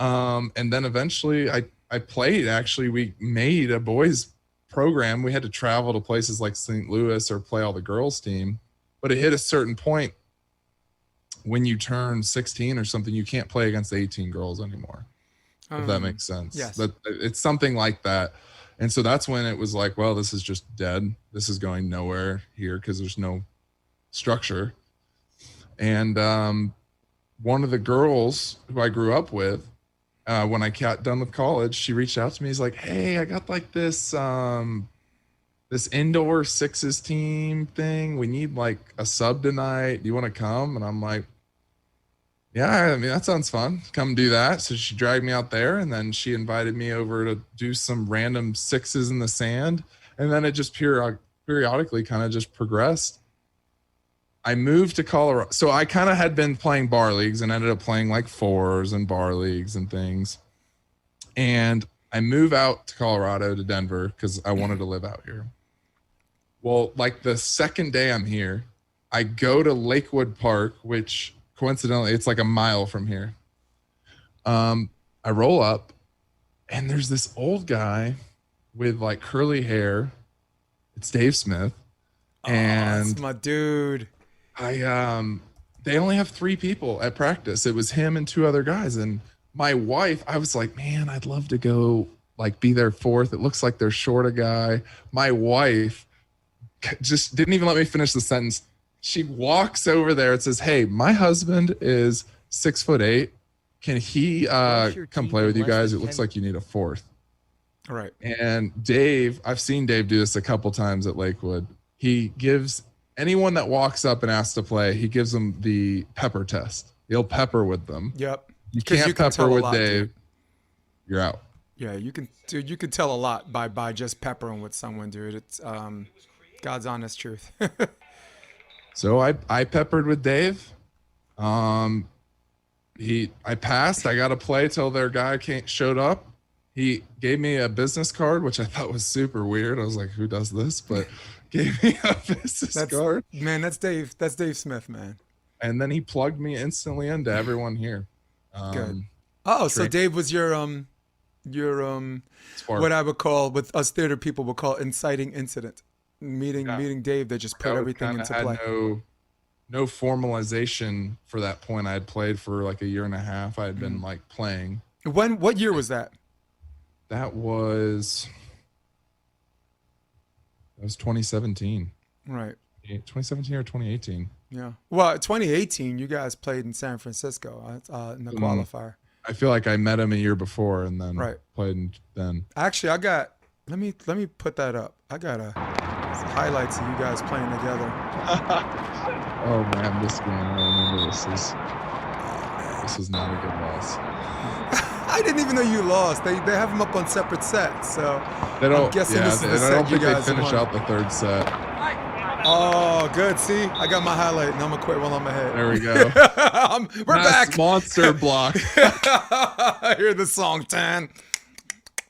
Speaker 2: And then eventually I played. Actually, we made a boys program. We had to travel to places like St. Louis or play all the girls team, but it hit a certain point when you turn 16 or something, you can't play against the 18 girls anymore. If that makes sense.
Speaker 1: Yes.
Speaker 2: That it's something like that. And so that's when it was like, well, this is just dead. This is going nowhere here because there's no structure. And one of the girls who I grew up with, when I got done with college, she reached out to me. He's like, "Hey, I got like this indoor sixes team thing. We need like a sub tonight. Do you want to come?" And I'm like, "Yeah, I mean, that sounds fun. Come do that." So she dragged me out there, and then she invited me over to do some random sixes in the sand. And then it just periodically kind of just progressed. I moved to Colorado. So I kind of had been playing bar leagues and ended up playing like fours and bar leagues and things. And I move out to Colorado to Denver because I wanted to live out here. Well, like the second day I'm here, I go to Lakewood Park, which coincidentally, it's like a mile from here. I roll up and there's this old guy with like curly hair. It's Dave Smith. And
Speaker 1: that's my dude.
Speaker 2: They only have 3 people at practice. It was him and 2 other guys. And my wife, I was like, man, I'd love to go like be their 4th. It looks like they're short a guy. My wife just didn't even let me finish the sentence. She walks over there and says, "Hey, my husband is 6'8". Can he come play with you guys? It looks like you need a 4th."
Speaker 1: All right.
Speaker 2: And Dave, I've seen Dave do this a couple times at Lakewood. He gives anyone that walks up and asks to play, he gives them the pepper test. He'll pepper with them.
Speaker 1: Yep.
Speaker 2: You can't pepper with Dave. Dude. You're out.
Speaker 1: Yeah, you can, dude. You can tell a lot by just peppering with someone, dude. It's God's honest truth.
Speaker 2: So I peppered with Dave. I passed. I got to play till their guy showed up. He gave me a business card, which I thought was super weird. I was like, "Who does this?" But gave me a business card.
Speaker 1: Man, that's Dave. That's Dave Smith, man.
Speaker 2: And then he plugged me instantly into everyone here.
Speaker 1: Good. Oh, so Dave was your what I would call, with us theater people would call, inciting incident. Meeting Dave, they just put everything into play.
Speaker 2: No formalization for that point. I had played for like a year and a half. I had been like playing.
Speaker 1: What year was that?
Speaker 2: That was 2017.
Speaker 1: Right.
Speaker 2: 2017 or 2018.
Speaker 1: Yeah. Well, 2018, you guys played in San Francisco in the qualifier.
Speaker 2: I feel like I met him a year before and then played then.
Speaker 1: Actually, let me put that up. I got highlights of you guys playing together.
Speaker 2: Oh man, this game, I remember this is not a good loss.
Speaker 1: I didn't even know you lost. They have them up on separate sets, so I'm guessing this is the set you guys
Speaker 2: they finish out the 3rd set.
Speaker 1: Oh, good. See, I got my highlight, and I'm gonna quit while I'm ahead.
Speaker 2: There we go.
Speaker 1: We're back.
Speaker 2: Monster block.
Speaker 1: I hear the song. Dun,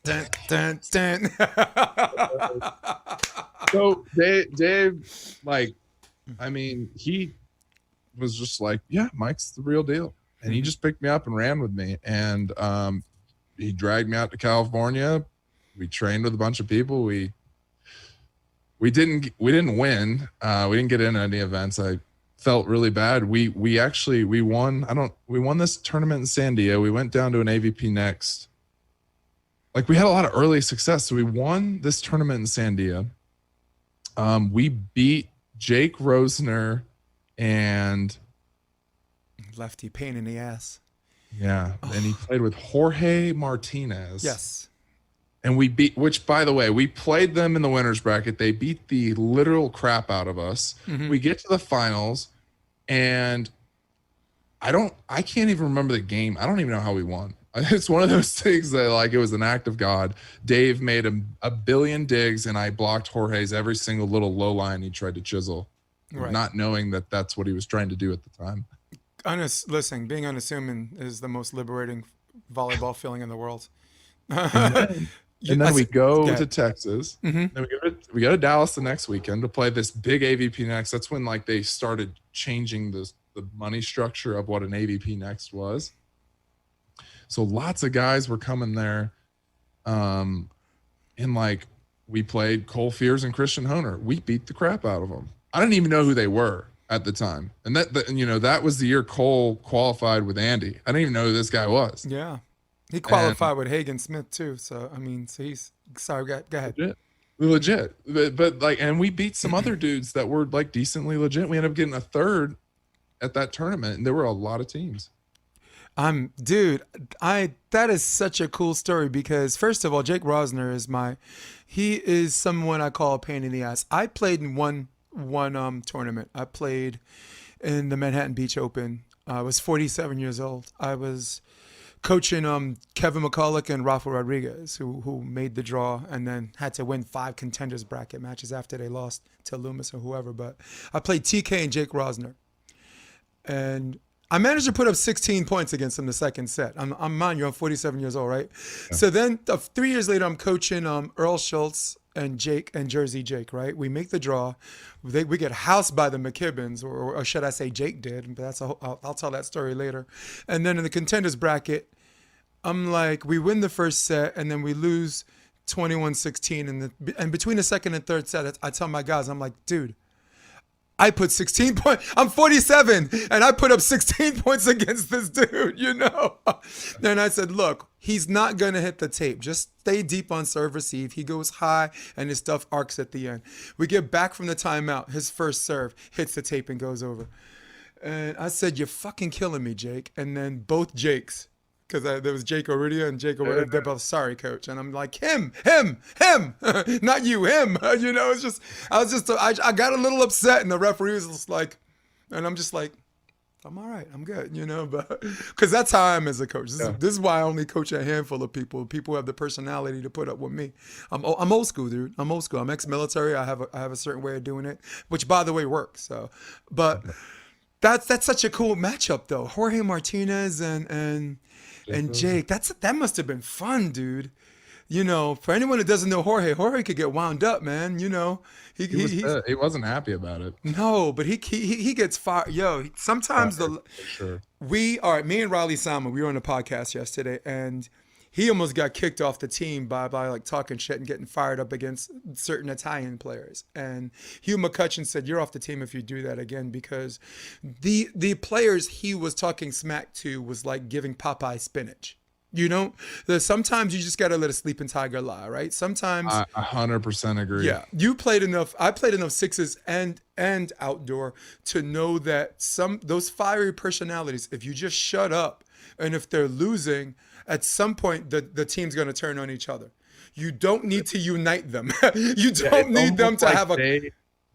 Speaker 1: dun, dun, dun.
Speaker 2: So Dave, like, I mean, he was just like, "Yeah, Mike's the real deal," and he just picked me up and ran with me, and he dragged me out to California. We trained with a bunch of people. We didn't win. We didn't get in any events. I felt really bad. We won. We won this tournament in San Diego. We went down to an AVP Next. Like, we had a lot of early success. So we won this tournament in San Diego. We beat Jake Rosner and
Speaker 1: lefty pain in the ass.
Speaker 2: Yeah. And he played with Jorge Martinez.
Speaker 1: Yes.
Speaker 2: And we beat, which by the way, we played them in the winners bracket. They beat the literal crap out of us. Mm-hmm. We get to the finals and I can't even remember the game. I don't even know how we won. It's one of those things that, like, it was an act of God. Dave made a billion digs and I blocked Jorge's every single little low line he tried to chisel, not knowing that that's what he was trying to do at the time.
Speaker 1: Listen, being unassuming is the most liberating volleyball feeling in the world.
Speaker 2: And then we go to Texas. Mm-hmm. Then we go to Dallas the next weekend to play this big AVP Next. That's when, like, they started changing the money structure of what an AVP Next was. So lots of guys were coming there. And like, we played Cole Fears and Christian Honer. We beat the crap out of them. I didn't even know who they were at the time. And that was the year Cole qualified with Andy. I didn't even know who this guy was.
Speaker 1: Yeah. He qualified with Hagen Smith too. So, I mean, he's sorry, go ahead.
Speaker 2: Legit. But like, and we beat some other dudes that were like decently legit. We ended up getting a third at that tournament and there were a lot of teams.
Speaker 1: Dude, that is such a cool story because first of all, Jake Rosner he is someone I call a pain in the ass. I played in one tournament. I played in the Manhattan Beach Open. I was 47 years old. I was coaching Kevin McCulloch and Rafa Rodriguez, who made the draw and then had to win 5 contenders bracket matches after they lost to Loomis or whoever. But I played TK and Jake Rosner, and I managed to put up 16 points against him the second set. Mind you, I'm 47 years old, right? Yeah. So then 3 years later, I'm coaching Earl Schultz and Jake and Jersey Jake, right? We make the draw. We get housed by the McKibbins, or should I say Jake did, but I'll tell that story later. And then in the contenders bracket, I'm like, we win the first set and then we lose 21-16. And between the second and third set, I tell my guys, I'm like, dude, I put 16 points. I'm 47 and I put up 16 points against this dude, you know? And I said, look, he's not going to hit the tape. Just stay deep on serve receive. He goes high and his stuff arcs at the end. We get back from the timeout. His first serve hits the tape and goes over. And I said, you're fucking killing me, Jake. And then both Jakes, because there was Jake Oridia and Jake Oridia, they're both, sorry, coach. And I'm like, him, not you, him. You know, I got a little upset and the referee was just like, and I'm just like, I'm all right, I'm good, you know, but because that's how I am as a coach. This is why I only coach a handful of people. People who have the personality to put up with me. I'm old school, dude. I'm old school. I'm ex-military. I have a certain way of doing it, which by the way works. So, but that's such a cool matchup though. Jorge Martinez and Jake, that must have been fun, dude. You know, for anyone that doesn't know Jorge could get wound up, man. You know,
Speaker 2: he wasn't happy about it.
Speaker 1: No, but he gets fired. Yo, sometimes me and Riley Salmon, we were on a podcast yesterday, and he almost got kicked off the team by like talking shit and getting fired up against certain Italian players. And Hugh McCutcheon said, "You're off the team if you do that again," because the players he was talking smack to was like giving Popeye spinach. You know, sometimes you just got to let a sleeping tiger lie, right? Sometimes
Speaker 2: I 100% agree.
Speaker 1: Yeah, I played enough sixes and outdoor to know that those fiery personalities, if you just shut up and if they're losing, at some point the team's going to turn on each other. You don't need to unite them. You don't need them to have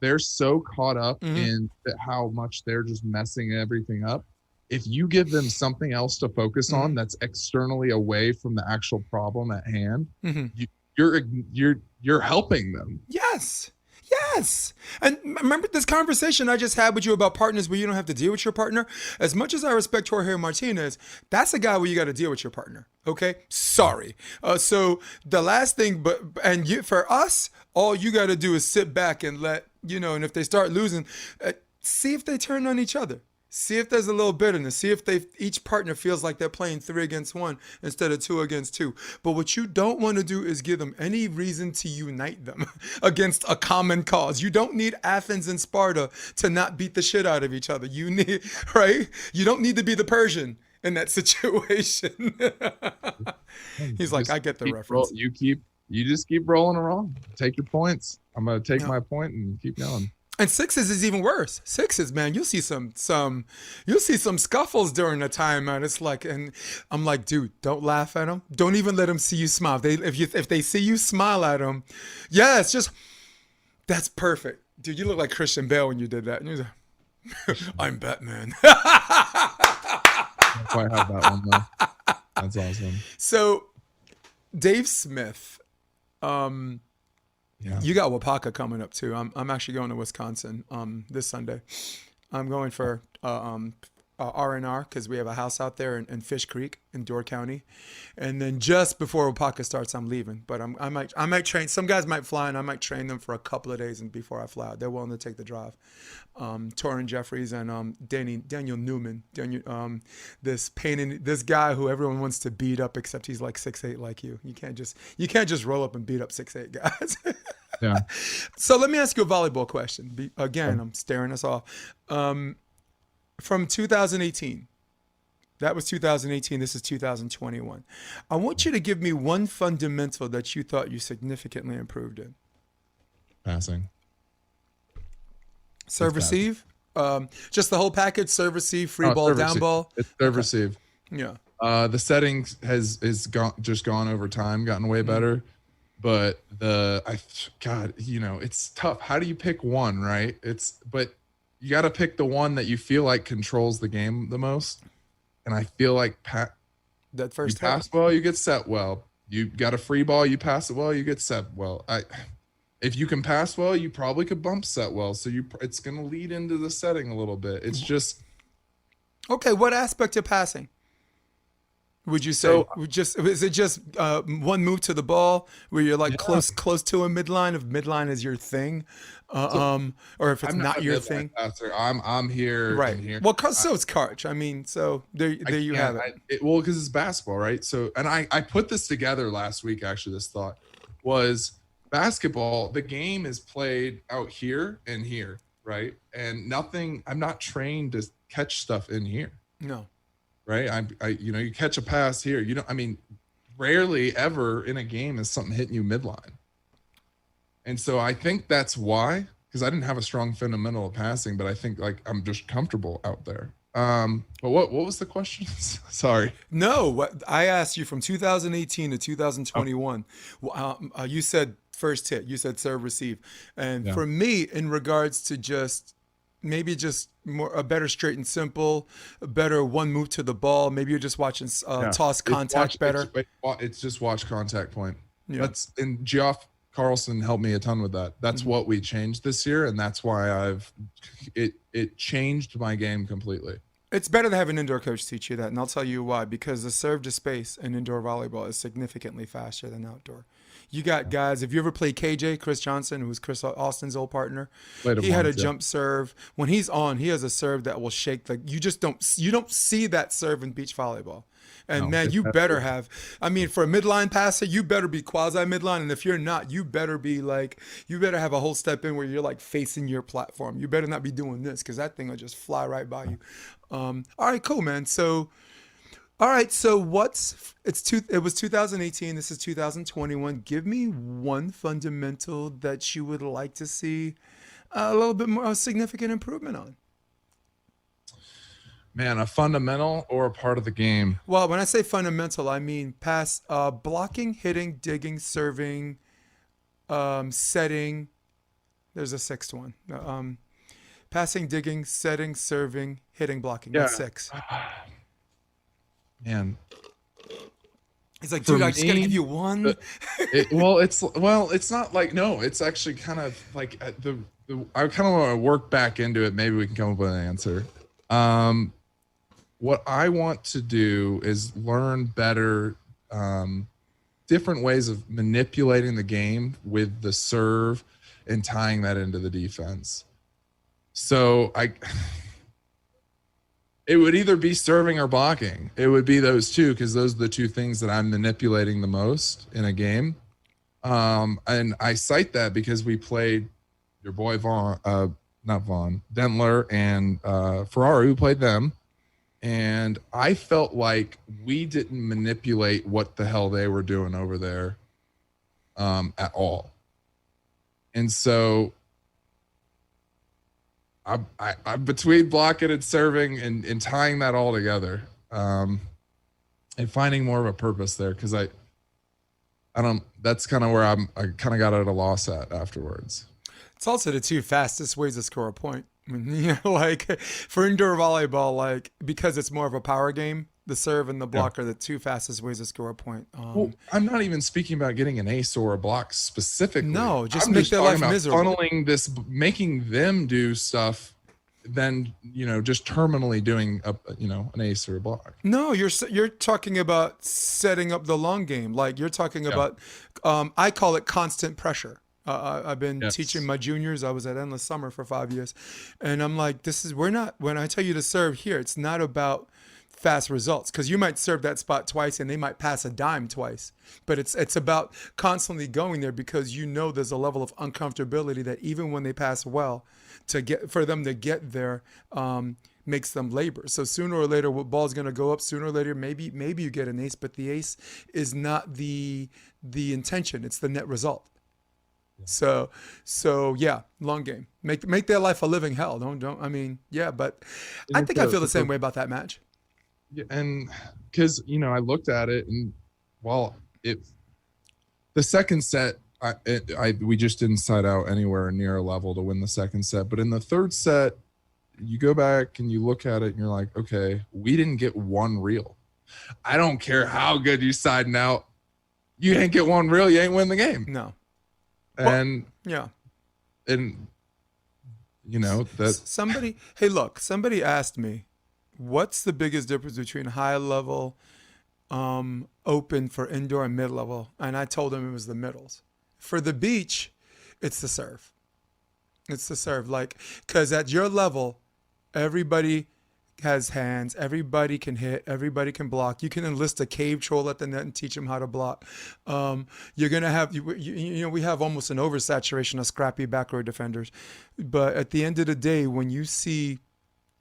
Speaker 2: they're so caught up in how much they're just messing everything up. If you give them something else to focus on that's externally away from the actual problem at hand, you're helping them.
Speaker 1: Yes. And remember this conversation I just had with you about partners where you don't have to deal with your partner? As much as I respect Jorge Martinez, that's a guy where you got to deal with your partner. Okay? Sorry. So the last thing, for us, all you got to do is sit back and let, you know, and if they start losing, see if they turn on each other. See if there's a little bitterness. See if each partner feels like they're playing 3 against 1 instead of 2 against 2. But what you don't want to do is give them any reason to unite them against a common cause. You don't need Athens and Sparta to not beat the shit out of each other. You need, right? You don't need to be the Persian in that situation. He's like, I get the reference.
Speaker 2: You just keep rolling along. Take your points. I'm gonna take my point and keep going.
Speaker 1: And sixes is even worse. Sixes, man, you'll see some scuffles during the timeout. It's like, and I'm like, dude, don't laugh at them. Don't even let them see you smile. If they see you smile at them, yeah, it's just, that's perfect, dude. You look like Christian Bale when you did that. And you're like, I'm Batman.
Speaker 2: Don't quite have that one though. That's awesome.
Speaker 1: So, Dave Smith.
Speaker 2: Yeah.
Speaker 1: You got Wapaka coming up too. I'm actually going to Wisconsin this Sunday. I'm going for R&R because we have a house out there in Fish Creek in Door County, and then just before Wapaka starts, I'm leaving. But I might train. Some guys might fly, and I might train them for a couple of days and before I fly out. They're willing to take the drive. Torrin Jeffries and Daniel Newman. This guy who everyone wants to beat up, except he's like 6'8" like you. You can't just roll up and beat up 6'8" guys.
Speaker 2: Yeah.
Speaker 1: So let me ask you a volleyball question. Again, I'm staring us off. From 2018, that was 2018. This is 2021. I want you to give me one fundamental that you thought you significantly improved in.
Speaker 2: Passing.
Speaker 1: Serve receive? Just the whole package, serve receive, free ball, down
Speaker 2: receive.
Speaker 1: ball?
Speaker 2: It's serve receive.
Speaker 1: Yeah.
Speaker 2: The settings has gone over time, gotten way better. But God, it's tough. How do you pick one, right? But you got to pick the one that you feel like controls the game the most. And I feel like
Speaker 1: That
Speaker 2: you
Speaker 1: first hit.
Speaker 2: pass well, you get set well. You got a free ball, you pass it well, you get set well. If you can pass well, you probably could bump set well. So it's going to lead into the setting a little bit. It's just
Speaker 1: Okay, what aspect of passing would you say?
Speaker 2: so
Speaker 1: Is it just one move to the ball where you're like
Speaker 2: yeah.
Speaker 1: close to a midline? If midline is your thing,
Speaker 2: So
Speaker 1: or if it's
Speaker 2: I'm not
Speaker 1: not
Speaker 2: a
Speaker 1: your
Speaker 2: midline
Speaker 1: thing,
Speaker 2: passer. I'm here
Speaker 1: right?
Speaker 2: and here.
Speaker 1: Well, so it's Karch. I mean, so
Speaker 2: I
Speaker 1: there you have
Speaker 2: can't.
Speaker 1: it.
Speaker 2: Well, because it's basketball, right? So, and I put this together last week. Actually, this thought was basketball. The game is played out here and here, right? And nothing. I'm not trained to catch stuff in here,
Speaker 1: No.
Speaker 2: right? You catch a pass here. I mean, rarely ever in a game is something hitting you midline. And so I think that's why, because I didn't have a strong fundamental of passing, but I think like I'm just comfortable out there. But what was the question? Sorry.
Speaker 1: No, I asked you from 2018 to
Speaker 2: Oh,
Speaker 1: 2021. You said first hit. You said serve receive, and
Speaker 2: yeah.
Speaker 1: for me, in regards to just more a better straight and simple, a better one move to the ball. Maybe you're just watching
Speaker 2: Yeah.
Speaker 1: toss contact better.
Speaker 2: It's just watch contact point.
Speaker 1: Yeah.
Speaker 2: And Geoff Carlson helped me a ton with that. That's what we changed this year, and that's why it changed my game completely.
Speaker 1: It's better to have an indoor coach teach you that, and I'll tell you why. Because the serve to space in indoor volleyball is significantly faster than outdoor. You got guys. If you ever played KJ, Chris Johnson, who was Chris Austin's old partner,
Speaker 2: Played him
Speaker 1: he had a
Speaker 2: once, yeah.
Speaker 1: jump serve. When he's on, he has a serve that will shake the. You don't see that serve in beach volleyball. And
Speaker 2: No,
Speaker 1: man,
Speaker 2: it's
Speaker 1: you better
Speaker 2: hefty.
Speaker 1: have. I mean, for a midline passer, you better be quasi midline, and if you're not, you better be like, you better have a whole step in where you're like facing your platform. You better not be doing this because that thing will just fly right by you. All right, cool, man. So, all right, so it was 2018. This is 2021. Give me one fundamental that you would like to see a little bit more significant improvement on.
Speaker 2: Man, a fundamental or a part of the game.
Speaker 1: Well, when I say fundamental, I mean pass, blocking, hitting, digging, serving, setting. There's a sixth one. Passing, digging, setting, serving, hitting, blocking.
Speaker 2: Yeah.
Speaker 1: That's six.
Speaker 2: Man,
Speaker 1: He's like,
Speaker 2: for
Speaker 1: dude, I just gotta give
Speaker 2: me,
Speaker 1: you one.
Speaker 2: it's not like no. It's actually kind of like I kind of want to work back into it. Maybe we can come up with an answer. What I want to do is learn better, different ways of manipulating the game with the serve and tying that into the defense. So it would either be serving or blocking. It would be those two because those are the two things that I'm manipulating the most in a game. And I cite that because we played your boy not Vaughn, Dentler and Ferrari, who played them. And I felt like we didn't manipulate what the hell they were doing over there at all. And so I'm between blocking and serving and tying that all together and finding more of a purpose there because I don't. That's kind of where I kind of got at a loss at afterwards.
Speaker 1: It's also the two fastest ways to score a point. I mean, like for indoor volleyball, like because it's more of a power game, the serve and the
Speaker 2: Yeah.
Speaker 1: block are the two fastest ways to score a point.
Speaker 2: Well, I'm not even speaking about getting an ace or a block specifically.
Speaker 1: No, just
Speaker 2: I'm
Speaker 1: make
Speaker 2: just
Speaker 1: their
Speaker 2: talking
Speaker 1: life
Speaker 2: about
Speaker 1: miserable.
Speaker 2: funneling this, making them do stuff, then just terminally doing an ace or a block.
Speaker 1: No, you're talking about setting up the long game. Like you're talking
Speaker 2: Yeah.
Speaker 1: about, I call it constant pressure. I've been teaching
Speaker 2: Yes.
Speaker 1: my juniors. I was at Endless Summer for 5 years, and I'm like, we're not. When I tell you to serve here, it's not about fast results because you might serve that spot twice and they might pass a dime twice, but it's about constantly going there because there's a level of uncomfortability that even when they pass well, for them to get there. Makes them labor. So sooner or later, what ball's going to go up? Sooner or later, maybe you get an ace, but the ace is not the intention. It's the net result. So yeah, long game. Make their life a living hell. Don't. I mean, yeah, but I think I feel the same way about that match.
Speaker 2: Yeah, and because I looked at it, and while it the second set, we just didn't set out anywhere near a level to win the second set. But in the third set, you go back and you look at it, and you're like, okay, we didn't get one reel. I don't care how good you siding out, you ain't get one reel, you ain't win the game.
Speaker 1: No.
Speaker 2: And
Speaker 1: yeah.
Speaker 2: And that
Speaker 1: somebody asked me, what's the biggest difference between high level open for indoor and mid level? And I told them it was the middles. For the beach, it's the serve. It's the serve. Like, because at your level, everybody has hands, everybody can hit, everybody can block. You can enlist a cave troll at the net and teach them how to block. You're gonna have we have almost an oversaturation of scrappy backrow defenders, but at the end of the day, when you see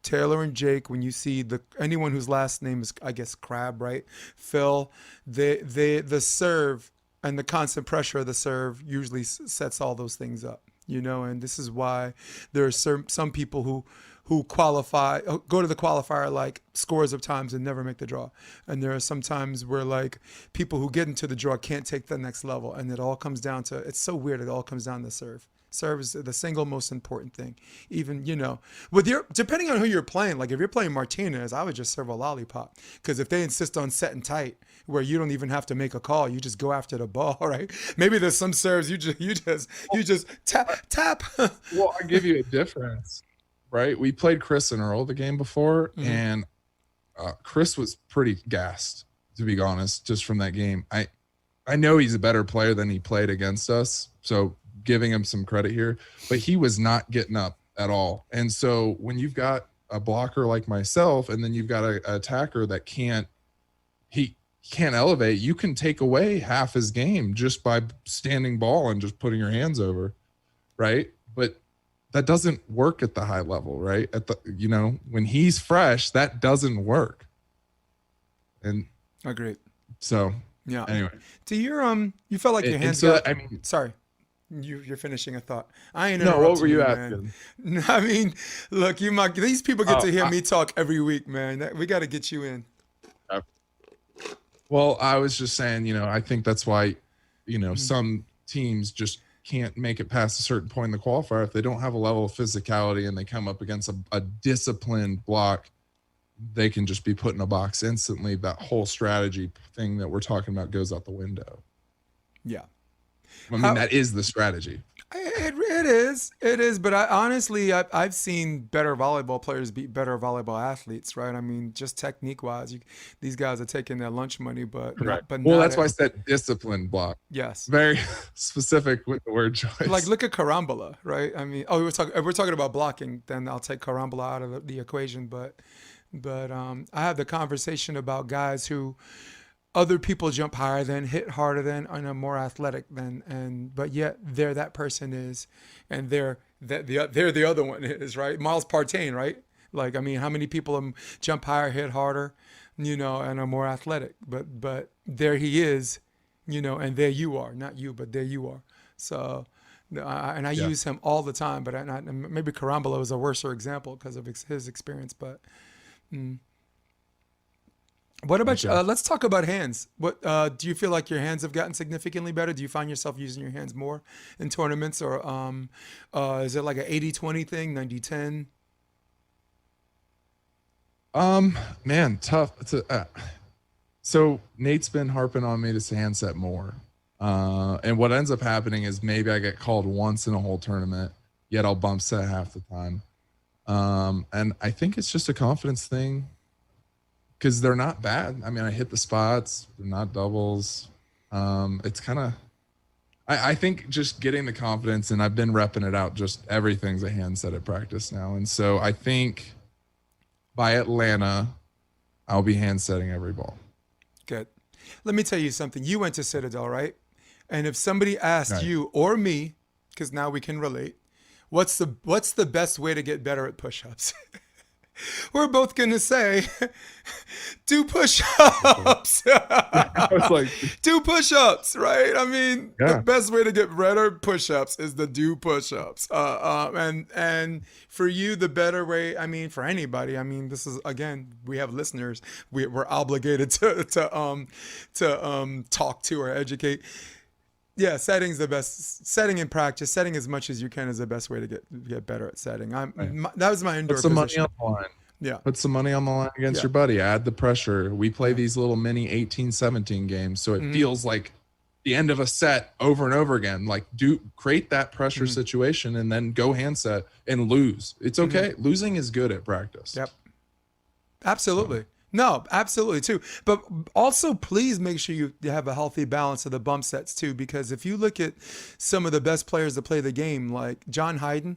Speaker 1: Taylor and Jake, when you see anyone whose last name is, I guess, Crab, right? Phil, the serve and the constant pressure of the serve usually sets all those things up, and this is why there are some people who qualify, go to the qualifier like scores of times and never make the draw. And there are some times where like people who get into the draw can't take the next level. And it all comes down to, it's so weird, it all comes down to serve. Serve is the single most important thing. Even, depending on who you're playing, like if you're playing Martinez, I would just serve a lollipop. Because if they insist on setting tight, where you don't even have to make a call, you just go after the ball, right? Maybe there's some serves you just tap.
Speaker 2: Well, I'll give you a difference. Right, we played Chris and Earl the game before, and Chris was pretty gassed, to be honest, just from that game. I know he's a better player than he played against us, so giving him some credit here, but he was not getting up at all. And so when you've got a blocker like myself, and then you've got an attacker that can't elevate, you can take away half his game just by standing ball and just putting your hands over, right? But that doesn't work at the high level, right? When he's fresh, that doesn't work. And
Speaker 1: agreed.
Speaker 2: So
Speaker 1: yeah.
Speaker 2: Anyway,
Speaker 1: do you felt like your hands sorry, you're finishing a thought. I ain't
Speaker 2: no. What were you
Speaker 1: asking?
Speaker 2: Man.
Speaker 1: I mean, look, these people get to hear me talk every week, man. We got to get you in.
Speaker 2: Well, I was just saying, I think that's why, some teams just can't make it past a certain point in the qualifier if they don't have a level of physicality and they come up against a disciplined block. They can just be put in a box instantly. That whole strategy thing that we're talking about goes out the window.
Speaker 1: Yeah,
Speaker 2: I mean, that is the strategy.
Speaker 1: It is. But I've seen better volleyball players beat better volleyball athletes, right? I mean, just technique wise, these guys are taking their lunch money, but
Speaker 2: that's why I said disciplined block.
Speaker 1: Yes,
Speaker 2: very specific with the word choice.
Speaker 1: Like look at Carambola, right? I mean, we're talking about blocking. Then I'll take Carambola out of the equation. But I have the conversation about guys who other people jump higher than, hit harder than, and are more athletic than, but yet that person is, and they're the other one is, right? Miles Partain, right? Like, I mean, how many people jump higher, hit harder, and are more athletic, but there he is, and there you are, not you, but there you are. So, I use him all the time, but maybe Carambola was a worse example because of his experience, but. What about let's talk about hands. What do you feel like your hands have gotten significantly better? Do you find yourself using your hands more in tournaments, or is it like an 80-20 thing, 90-10?
Speaker 2: Man, tough. So Nate's been harping on me to handset more. And what ends up happening is maybe I get called once in a whole tournament, yet I'll bump set half the time. And I think it's just a confidence thing. Because they're not bad. I mean, I hit the spots. They're not doubles. It's kind of, I think just getting the confidence, and I've been repping it out, just everything's a handset at practice now. And so I think by Atlanta, I'll be handsetting every ball.
Speaker 1: Good. Let me tell you something. You went to Citadel, right? And if somebody asked you or me, because now we can relate, what's the best way to get better at push-ups? we're both gonna say, do push-ups.
Speaker 2: I was like,
Speaker 1: Do push-ups, right? I mean, the
Speaker 2: yeah,
Speaker 1: best way to get better push-ups is to do push-ups. And for you, the better way. I mean, for anybody. I mean, this is again, we have listeners. We're obligated to talk to or educate. Yeah, setting's the best. Setting in practice, setting as much as you can is the best way to get better at setting.
Speaker 2: right.
Speaker 1: That was my
Speaker 2: Put
Speaker 1: indoor
Speaker 2: some money
Speaker 1: position.
Speaker 2: on the line.
Speaker 1: Yeah,
Speaker 2: Put some money on the line against
Speaker 1: yeah,
Speaker 2: your buddy. Add the pressure. We play
Speaker 1: yeah.
Speaker 2: these little mini 18-17 games, so it
Speaker 1: Hmm.
Speaker 2: feels like the end of a set over and over again. Like, do create that pressure
Speaker 1: Hmm.
Speaker 2: situation and then go handset and lose. It's
Speaker 1: Hmm.
Speaker 2: okay. Losing is good at practice.
Speaker 1: Yep.
Speaker 2: So
Speaker 1: Absolutely. No, absolutely too. But also, please make sure you have a healthy balance of the bump sets too, because if you look at some of the best players that play the game, like John Hyden,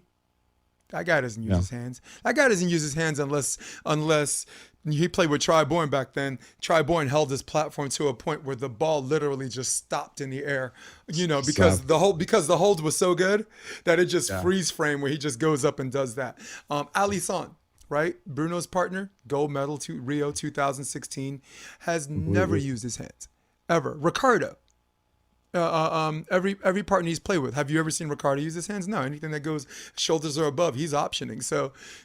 Speaker 1: that guy doesn't use
Speaker 2: yeah,
Speaker 1: his hands. That guy doesn't use his hands unless he played with Tri Bourne back then. Tri Bourne held his platform to a point where the ball literally just stopped in the air, because
Speaker 2: so
Speaker 1: the hold was so good that it just
Speaker 2: yeah,
Speaker 1: freeze frame where he just goes up and does that. Alisson, right? Bruno's partner, gold medal to Rio 2016, has never
Speaker 2: completely.
Speaker 1: used his hands ever. Ricardo, every partner he's played with. Have you ever seen Ricardo use his hands? No. Anything that goes shoulders or above, he's optioning.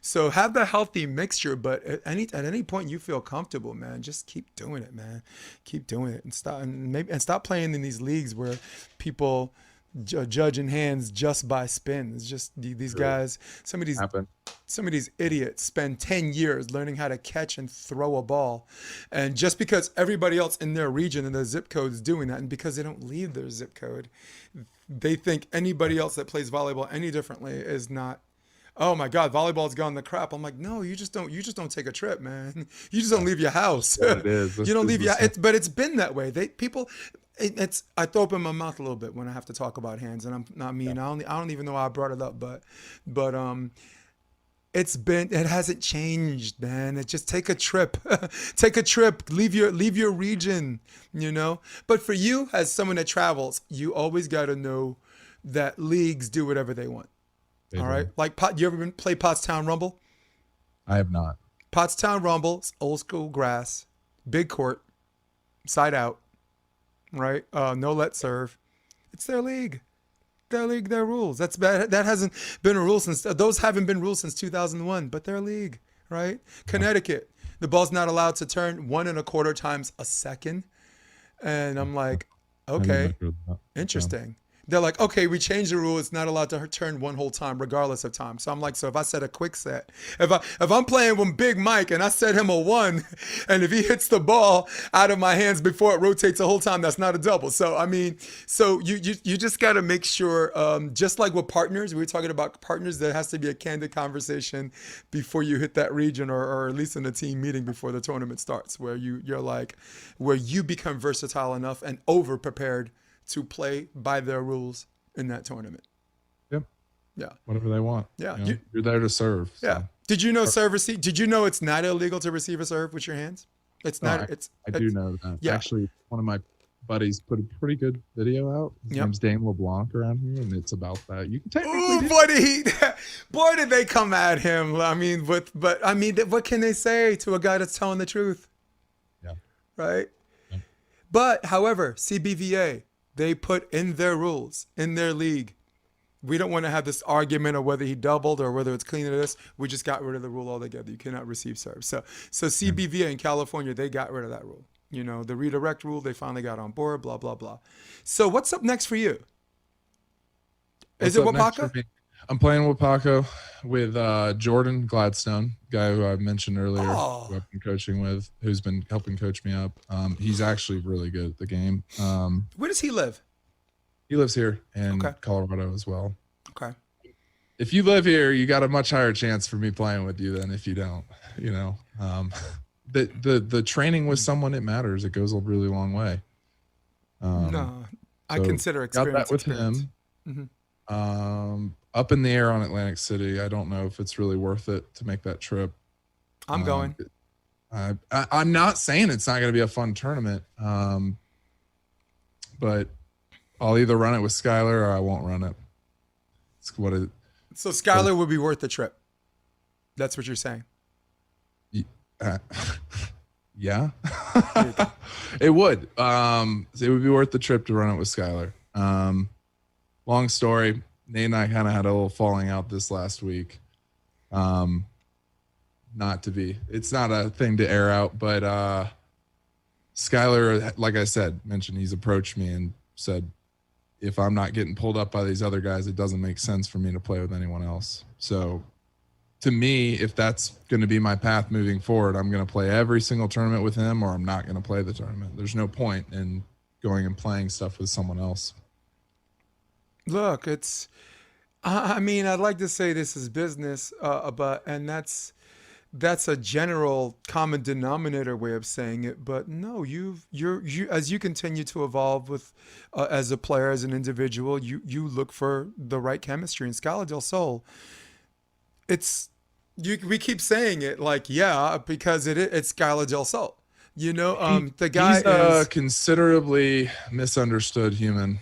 Speaker 1: So have the healthy mixture. But at any point you feel comfortable, man, just keep doing it, man. Keep doing it and stop playing in these leagues where people judging hands just by spin. It's just these
Speaker 2: True.
Speaker 1: guys.
Speaker 2: Happen.
Speaker 1: Some of these idiots spend 10 years learning how to catch and throw a ball. And just because everybody else in their region and their zip code is doing that, and because they don't leave their zip code, they think anybody else that plays volleyball any differently is not. Oh my God, volleyball's gone to crap. I'm like, no, you just don't take a trip, man. You just don't leave your house.
Speaker 2: What it is.
Speaker 1: You
Speaker 2: This
Speaker 1: don't
Speaker 2: is
Speaker 1: leave
Speaker 2: the
Speaker 1: your.
Speaker 2: same.
Speaker 1: But it's been that way. It's I throw up in my mouth a little bit when I have to talk about hands, and I'm not
Speaker 2: Yeah.
Speaker 1: mean. I don't even know why I brought it up, but it hasn't changed, man. It just take a trip. Take a trip. Leave your region. But for you, as someone that travels, you always gotta know that leagues do whatever they want.
Speaker 2: They
Speaker 1: All right.
Speaker 2: do.
Speaker 1: Like you ever play Pottstown Rumble?
Speaker 2: I have not.
Speaker 1: Pottstown Rumble, it's old school grass, big court, side out, right? No let serve. It's their league. Their league, their rules. That's bad. That hasn't been a rule since those haven't been rules since 2001. But their league, right?
Speaker 2: Yeah.
Speaker 1: Connecticut, the ball's not allowed to turn 1.25 times a second, and I'm like,
Speaker 2: I didn't
Speaker 1: okay,
Speaker 2: know that. Yeah.
Speaker 1: interesting. They're like, okay, we changed the rule. It's not allowed to turn one whole time, regardless of time. So I'm like, so if I set a quick set, if I'm playing with Big Mike and I set him a 1, and if he hits the ball out of my hands before it rotates the whole time, that's not a double. So I mean, so you just got to make sure, just like with partners, we were talking about partners, there has to be a candid conversation before you hit that region, or at least in a team meeting before the tournament starts, where where you become versatile enough and over prepared to play by their rules in that tournament.
Speaker 2: Yep.
Speaker 1: Yeah.
Speaker 2: Whatever they want.
Speaker 1: Yeah.
Speaker 2: You're there to serve.
Speaker 1: Yeah.
Speaker 2: So.
Speaker 1: Did you know serve receive? Did you know it's not illegal to receive a serve with your hands? It's
Speaker 2: No,
Speaker 1: not.
Speaker 2: I do know that.
Speaker 1: Yeah.
Speaker 2: Actually, one of my buddies put a pretty good video out. His
Speaker 1: Yep.
Speaker 2: name's Dane LeBlanc around here, and it's about that. You can technically
Speaker 1: Ooh,
Speaker 2: do.
Speaker 1: boy, did they come at him. I mean, but I mean, what can they say to a guy that's telling the truth,
Speaker 2: Yeah.
Speaker 1: right?
Speaker 2: Yeah.
Speaker 1: But however, CBVA, they put in their rules in their league. We don't want to have this argument of whether he doubled or whether it's clean or this. We just got rid of the rule altogether. You cannot receive serves. So CBVA in California, they got rid of that rule. The redirect rule, they finally got on board, blah, blah, blah. So what's up next for you? Is it
Speaker 2: What's up next for
Speaker 1: Wapaka?
Speaker 2: me? I'm playing Wapaka with Jordan Gladstone, guy who I mentioned earlier,
Speaker 1: Oh,
Speaker 2: who I've been coaching with, who's been helping coach me up. He's actually really good at the game.
Speaker 1: where does he live?
Speaker 2: He lives here in
Speaker 1: Okay.
Speaker 2: Colorado as well.
Speaker 1: Okay.
Speaker 2: If you live here, you got a much higher chance for me playing with you than if you don't. The training with someone, it matters. It goes a really long way.
Speaker 1: No, I
Speaker 2: so
Speaker 1: consider
Speaker 2: got
Speaker 1: experience.
Speaker 2: that with
Speaker 1: experience.
Speaker 2: him.
Speaker 1: Mhm.
Speaker 2: Up in the air on Atlantic City. I don't know if it's really worth it to make that trip.
Speaker 1: I'm going.
Speaker 2: I'm not saying it's not going to be a fun tournament, but I'll either run it with Skylar or I won't run it. It's what it.
Speaker 1: So Skylar would be worth the trip. That's what you're saying.
Speaker 2: Uh, yeah,
Speaker 1: There you go.
Speaker 2: it would. It would be worth the trip to run it with Skylar. Long story. Nate and I kind of had a little falling out this last week. Not to be, it's not a thing to air out, but Skylar, like I said, mentioned he's approached me and said, if I'm not getting pulled up by these other guys, it doesn't make sense for me to play with anyone else. So to me, if that's going to be my path moving forward, I'm going to play every single tournament with him, or I'm not going to play the tournament. There's no point in going and playing stuff with someone else.
Speaker 1: Look, it's. I mean, I'd like to say this is business, but and that's a general common denominator way of saying it. But no, you as you continue to evolve with as a player, as an individual, you look for the right chemistry. And Scala del Sol, it's we keep saying it like yeah because it's Scala del Sol. The guy
Speaker 2: He's a
Speaker 1: is
Speaker 2: considerably misunderstood human.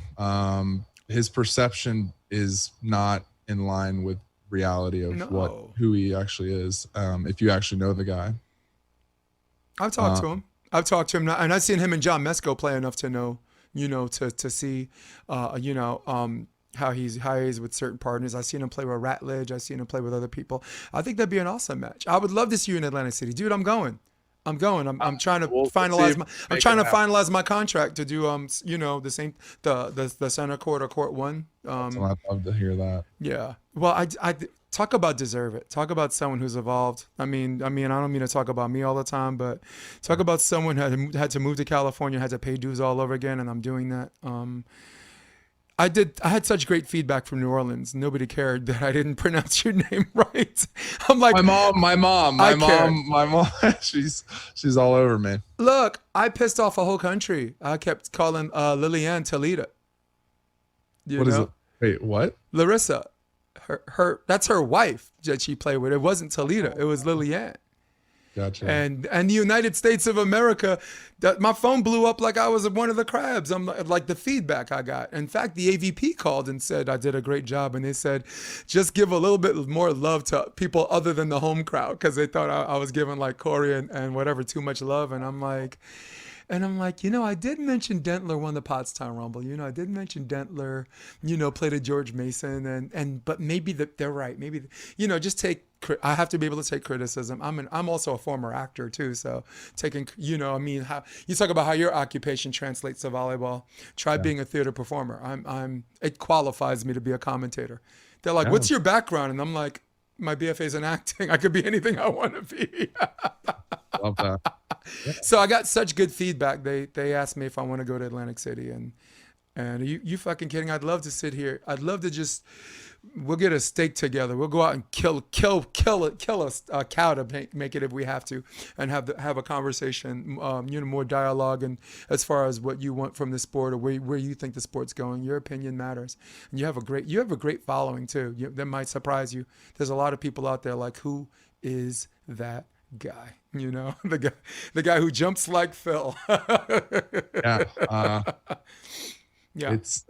Speaker 2: His perception is not in line with reality of
Speaker 1: no.
Speaker 2: who he actually is. If you actually know the guy,
Speaker 1: I've talked to him. I've talked to him, and I've seen him and John Mesco play enough to know, to see, how he is with certain partners. I've seen him play with Ratledge. I've seen him play with other people. I think that'd be an awesome match. I would love to see you in Atlantic City, dude. I'm going. I'm trying to
Speaker 2: we'll
Speaker 1: finalize
Speaker 2: see
Speaker 1: my
Speaker 2: if
Speaker 1: I'm
Speaker 2: make
Speaker 1: trying
Speaker 2: it
Speaker 1: to
Speaker 2: happen.
Speaker 1: finalize my contract to do the same the center court or court one.
Speaker 2: So I'd love to hear that.
Speaker 1: Yeah. Well, I talk about deserve it. Talk about someone who's evolved. I mean, I don't mean to talk about me all the time, but talk about someone who had to move to California, had to pay dues all over again, and I'm doing that. I had such great feedback from New Orleans. Nobody cared that I didn't pronounce your name right. I'm like,
Speaker 2: My
Speaker 1: I cared.
Speaker 2: mom. She's all over me.
Speaker 1: Look, I pissed off a whole country. I kept calling Liliane Talita. You
Speaker 2: What is
Speaker 1: know,
Speaker 2: it? Wait, what?
Speaker 1: Larissa. Her that's her wife that she played with. It wasn't Talita. It was Liliane.
Speaker 2: Gotcha.
Speaker 1: And the United States of America, that my phone blew up like I was one of the crabs. I'm like the feedback I got. In fact, the AVP called and said I did a great job, and they said just give a little bit more love to people other than the home crowd because they thought I was giving like Corey and whatever too much love, and I'm like. I did mention Dentler won the Pottstown Rumble. I did mention Dentler, played a George Mason, but maybe they're right. Maybe, just take. I have to be able to take criticism. I'm also a former actor too, so taking, how you talk about how your occupation translates to volleyball. Try
Speaker 2: Yeah.
Speaker 1: being a theater performer. It qualifies me to be a commentator. They're like,
Speaker 2: Yeah.
Speaker 1: "What's your background?" And I'm like, "My BFA's in acting. I could be anything I want to be."
Speaker 2: Love that.
Speaker 1: So I got such good feedback. They asked me if I want to go to Atlantic City, and you fucking kidding? I'd love to sit here. I'd love to just we'll get a steak together. We'll go out and kill a cow to make it if we have to, and have a conversation. More dialogue, and as far as what you want from the sport or where you think the sport's going, your opinion matters. And you have a great following too. That might surprise you. There's a lot of people out there like, who is that guy? The guy who jumps like Phil.
Speaker 2: Yeah.
Speaker 1: Yeah.
Speaker 2: It's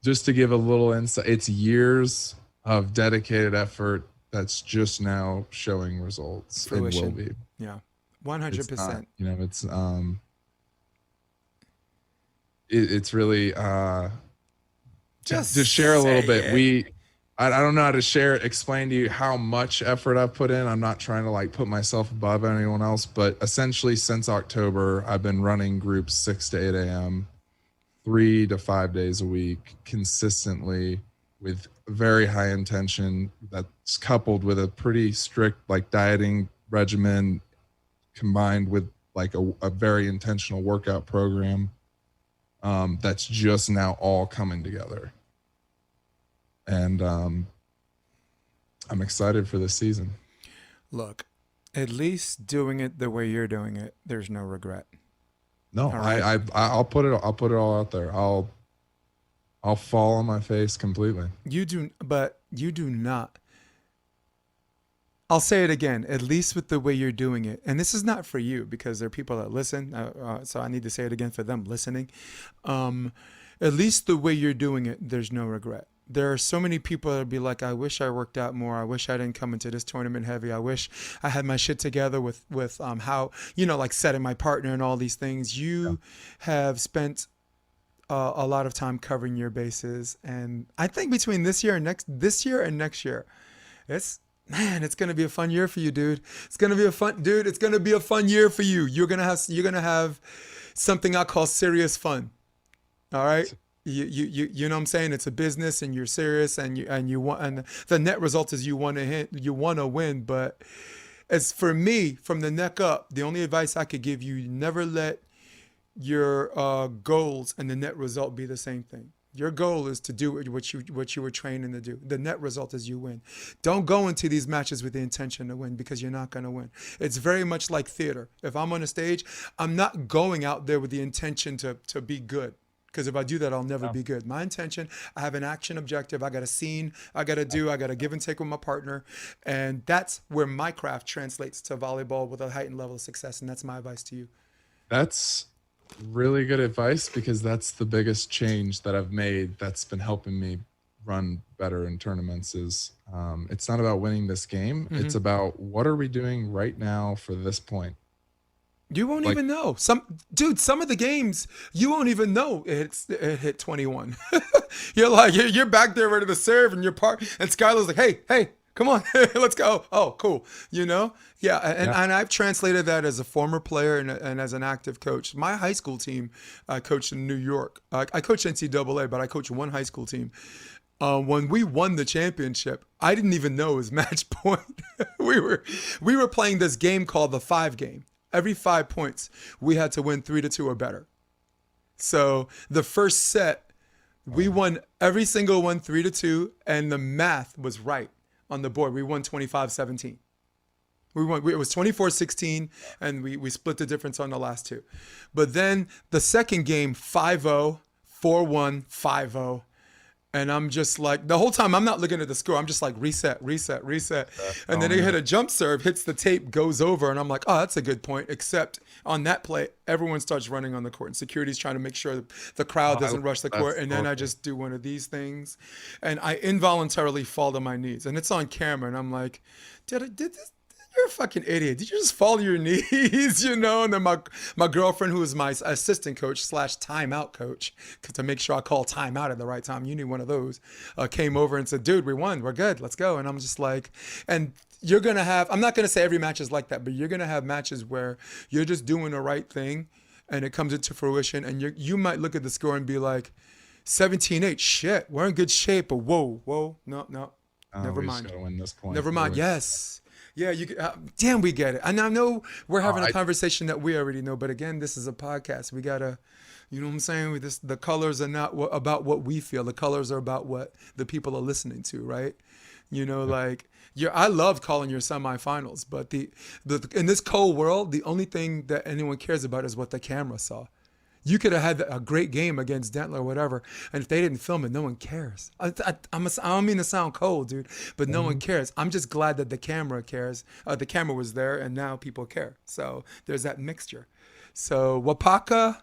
Speaker 2: just to give a little insight. It's years of dedicated effort that's just now showing results and will
Speaker 1: Fruition.
Speaker 2: be.
Speaker 1: Yeah.
Speaker 2: It's not,
Speaker 1: 100%.
Speaker 2: it's it's really
Speaker 1: Just
Speaker 2: to share a little
Speaker 1: say
Speaker 2: bit.
Speaker 1: it.
Speaker 2: I don't know how to explain to you how much effort I've put in. I'm not trying to like put myself above anyone else, but essentially since October, I've been running groups 6 to 8 a.m., 3 to 5 days a week, consistently with very high intention that's coupled with a pretty strict like dieting regimen combined with like a very intentional workout program that's just now all coming together. And I'm excited for this season.
Speaker 1: Look, at least doing it the way you're doing it, there's no regret.
Speaker 2: No,
Speaker 1: All right.
Speaker 2: I'll put it all out there. I'll fall on my face completely.
Speaker 1: But you do not. I'll say it again, at least with the way you're doing it. And this is not for you because there are people that listen. So I need to say it again for them listening. At least the way you're doing it, there's no regret. there are so many people that be like, I wish I worked out more. I wish I didn't come into this tournament heavy. I wish I had my shit together with how, like setting my partner and all these things.
Speaker 2: Yeah.
Speaker 1: You have spent a lot of time covering your bases, and I think between this year and next year, it's man, it's gonna be a fun year for you, dude. It's gonna be a fun, dude. It's gonna be a fun year for you. You're gonna have something I call serious fun. All right. You know what I'm saying? It's a business and you're serious and you want, and the net result is you want to win. But as for me, from the neck up, the only advice I could give you, never let your goals and the net result be the same thing. Your goal is to do what you were training to do. The net result is you win. Don't go into these matches with the intention to win, because you're not going to win. It's very much like theater. If I'm on a stage, I'm not going out there with the intention to be good. Because if I do that, I'll never be good. My intention, I have an action objective. I got a scene I got to do. I got to give and take with my partner. And that's where my craft translates to volleyball with a heightened level of success. And that's my advice to you.
Speaker 2: That's really good advice, because that's the biggest change that I've made that's been helping me run better in tournaments. Is it's not about winning this game. It's about what are we doing right now for this point.
Speaker 1: You won't even know. Some of the games you won't even know it hit 21. You're back there ready to serve, and and Skylar's like, hey, come on, let's go. Oh, cool. Yeah. And I've translated that as a former player and as an active coach. My high school team, I coached in New York. I coached NCAA, but I coached one high school team. When we won the championship, I didn't even know it was match point. we were playing this game called the 5 game. Every 5 points, we had to win 3-2 or better. So the first set, we won every single one 3-2, and the math was right on the board. We won 25-17. It was 24-16, and we split the difference on the last 2. But then the second game, 5-0, 4-1, 5-0. And I'm just like, the whole time I'm not looking at the score. I'm just like, reset. And then they hit a jump serve, hits the tape, goes over. And I'm like, oh, that's a good point. Except on that play, everyone starts running on the court. And security's trying to make sure the crowd doesn't rush the court. And then I just do one of these things. And I involuntarily fall to my knees. And it's on camera. And I'm like, did this? You're a fucking idiot. Did you just fall to your knees, And then my girlfriend, who is my assistant coach / timeout coach, to make sure I call timeout at the right time, you need one of those, came over and said, dude, we won. We're good. Let's go. And I'm just like, and you're going to have, I'm not going to say every match is like that, but you're going to have matches where you're just doing the right thing and it comes into fruition. And you might look at the score and be like, 17-8, shit, we're in good shape. But whoa, no, never mind.
Speaker 2: Just gotta win this point.
Speaker 1: Never mind. Yes. Yeah, damn, we get it. And I know we're having a conversation that we already know, but again, this is a podcast. We gotta, you know what I'm saying? The colors are not about what we feel. The colors are about what the people are listening to, right? I love calling your semifinals, but the in this cold world, the only thing that anyone cares about is what the camera saw. You could have had a great game against Dentler or whatever, and if they didn't film it, no one cares. I don't mean to sound cold, dude, but no one cares. I'm just glad that the camera cares. The camera was there, and now people care. So there's that mixture. So Wapaka,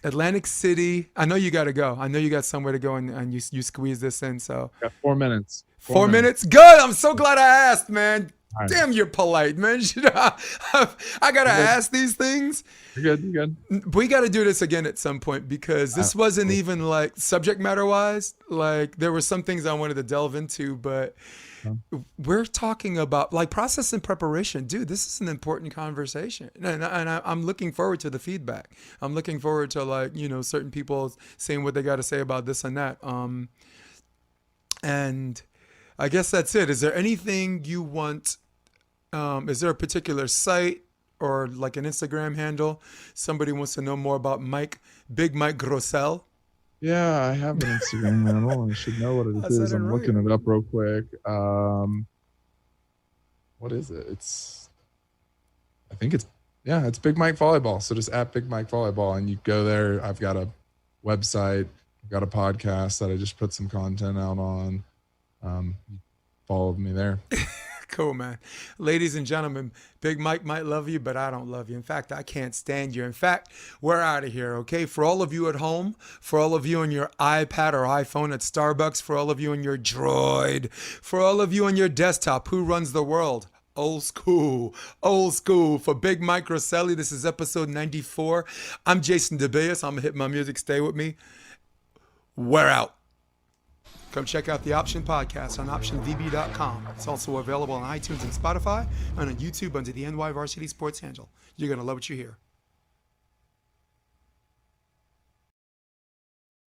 Speaker 1: Atlantic City. I know you got to go. I know you got somewhere to go, and you squeeze this in. So
Speaker 2: got 4 minutes.
Speaker 1: 4 minutes. Good. I'm so glad I asked, man.
Speaker 2: Right.
Speaker 1: Damn, you're polite, man. I gotta ask these things.
Speaker 2: You're good.
Speaker 1: We gotta do this again at some point, because this wasn't even like subject matter wise. Like there were some things I wanted to delve into, but we're talking about like process and preparation, dude. This is an important conversation, and I'm looking forward to the feedback. I'm looking forward to certain people saying what they got to say about this and that. And I guess that's it. Is there anything you want? Is there a particular site or like an Instagram handle? Somebody wants to know more about Big Mike Groselle.
Speaker 2: Yeah, I have an Instagram handle. I should know what it is. I'm looking it up real quick. What is it? It's Big Mike Volleyball. So just at Big Mike Volleyball, and you go there. I've got a website. I've got a podcast that I just put some content out on. You follow me there.
Speaker 1: Cool, man. Ladies and gentlemen, Big Mike might love you, but I don't love you. In fact, I can't stand you. In fact, we're out of here, okay? For all of you at home, for all of you on your iPad or iPhone at Starbucks, for all of you on your Droid, for all of you on your desktop, who runs the world? Old school, old school. For Big Mike Groselle, this is episode 94. I'm Jason DeBias. I'm going to hit my music. Stay with me. We're out. Come check out the Option Podcast on optionvb.com. It's also available on iTunes and Spotify and on YouTube under the NY Varsity Sports handle. You're going to love what you hear.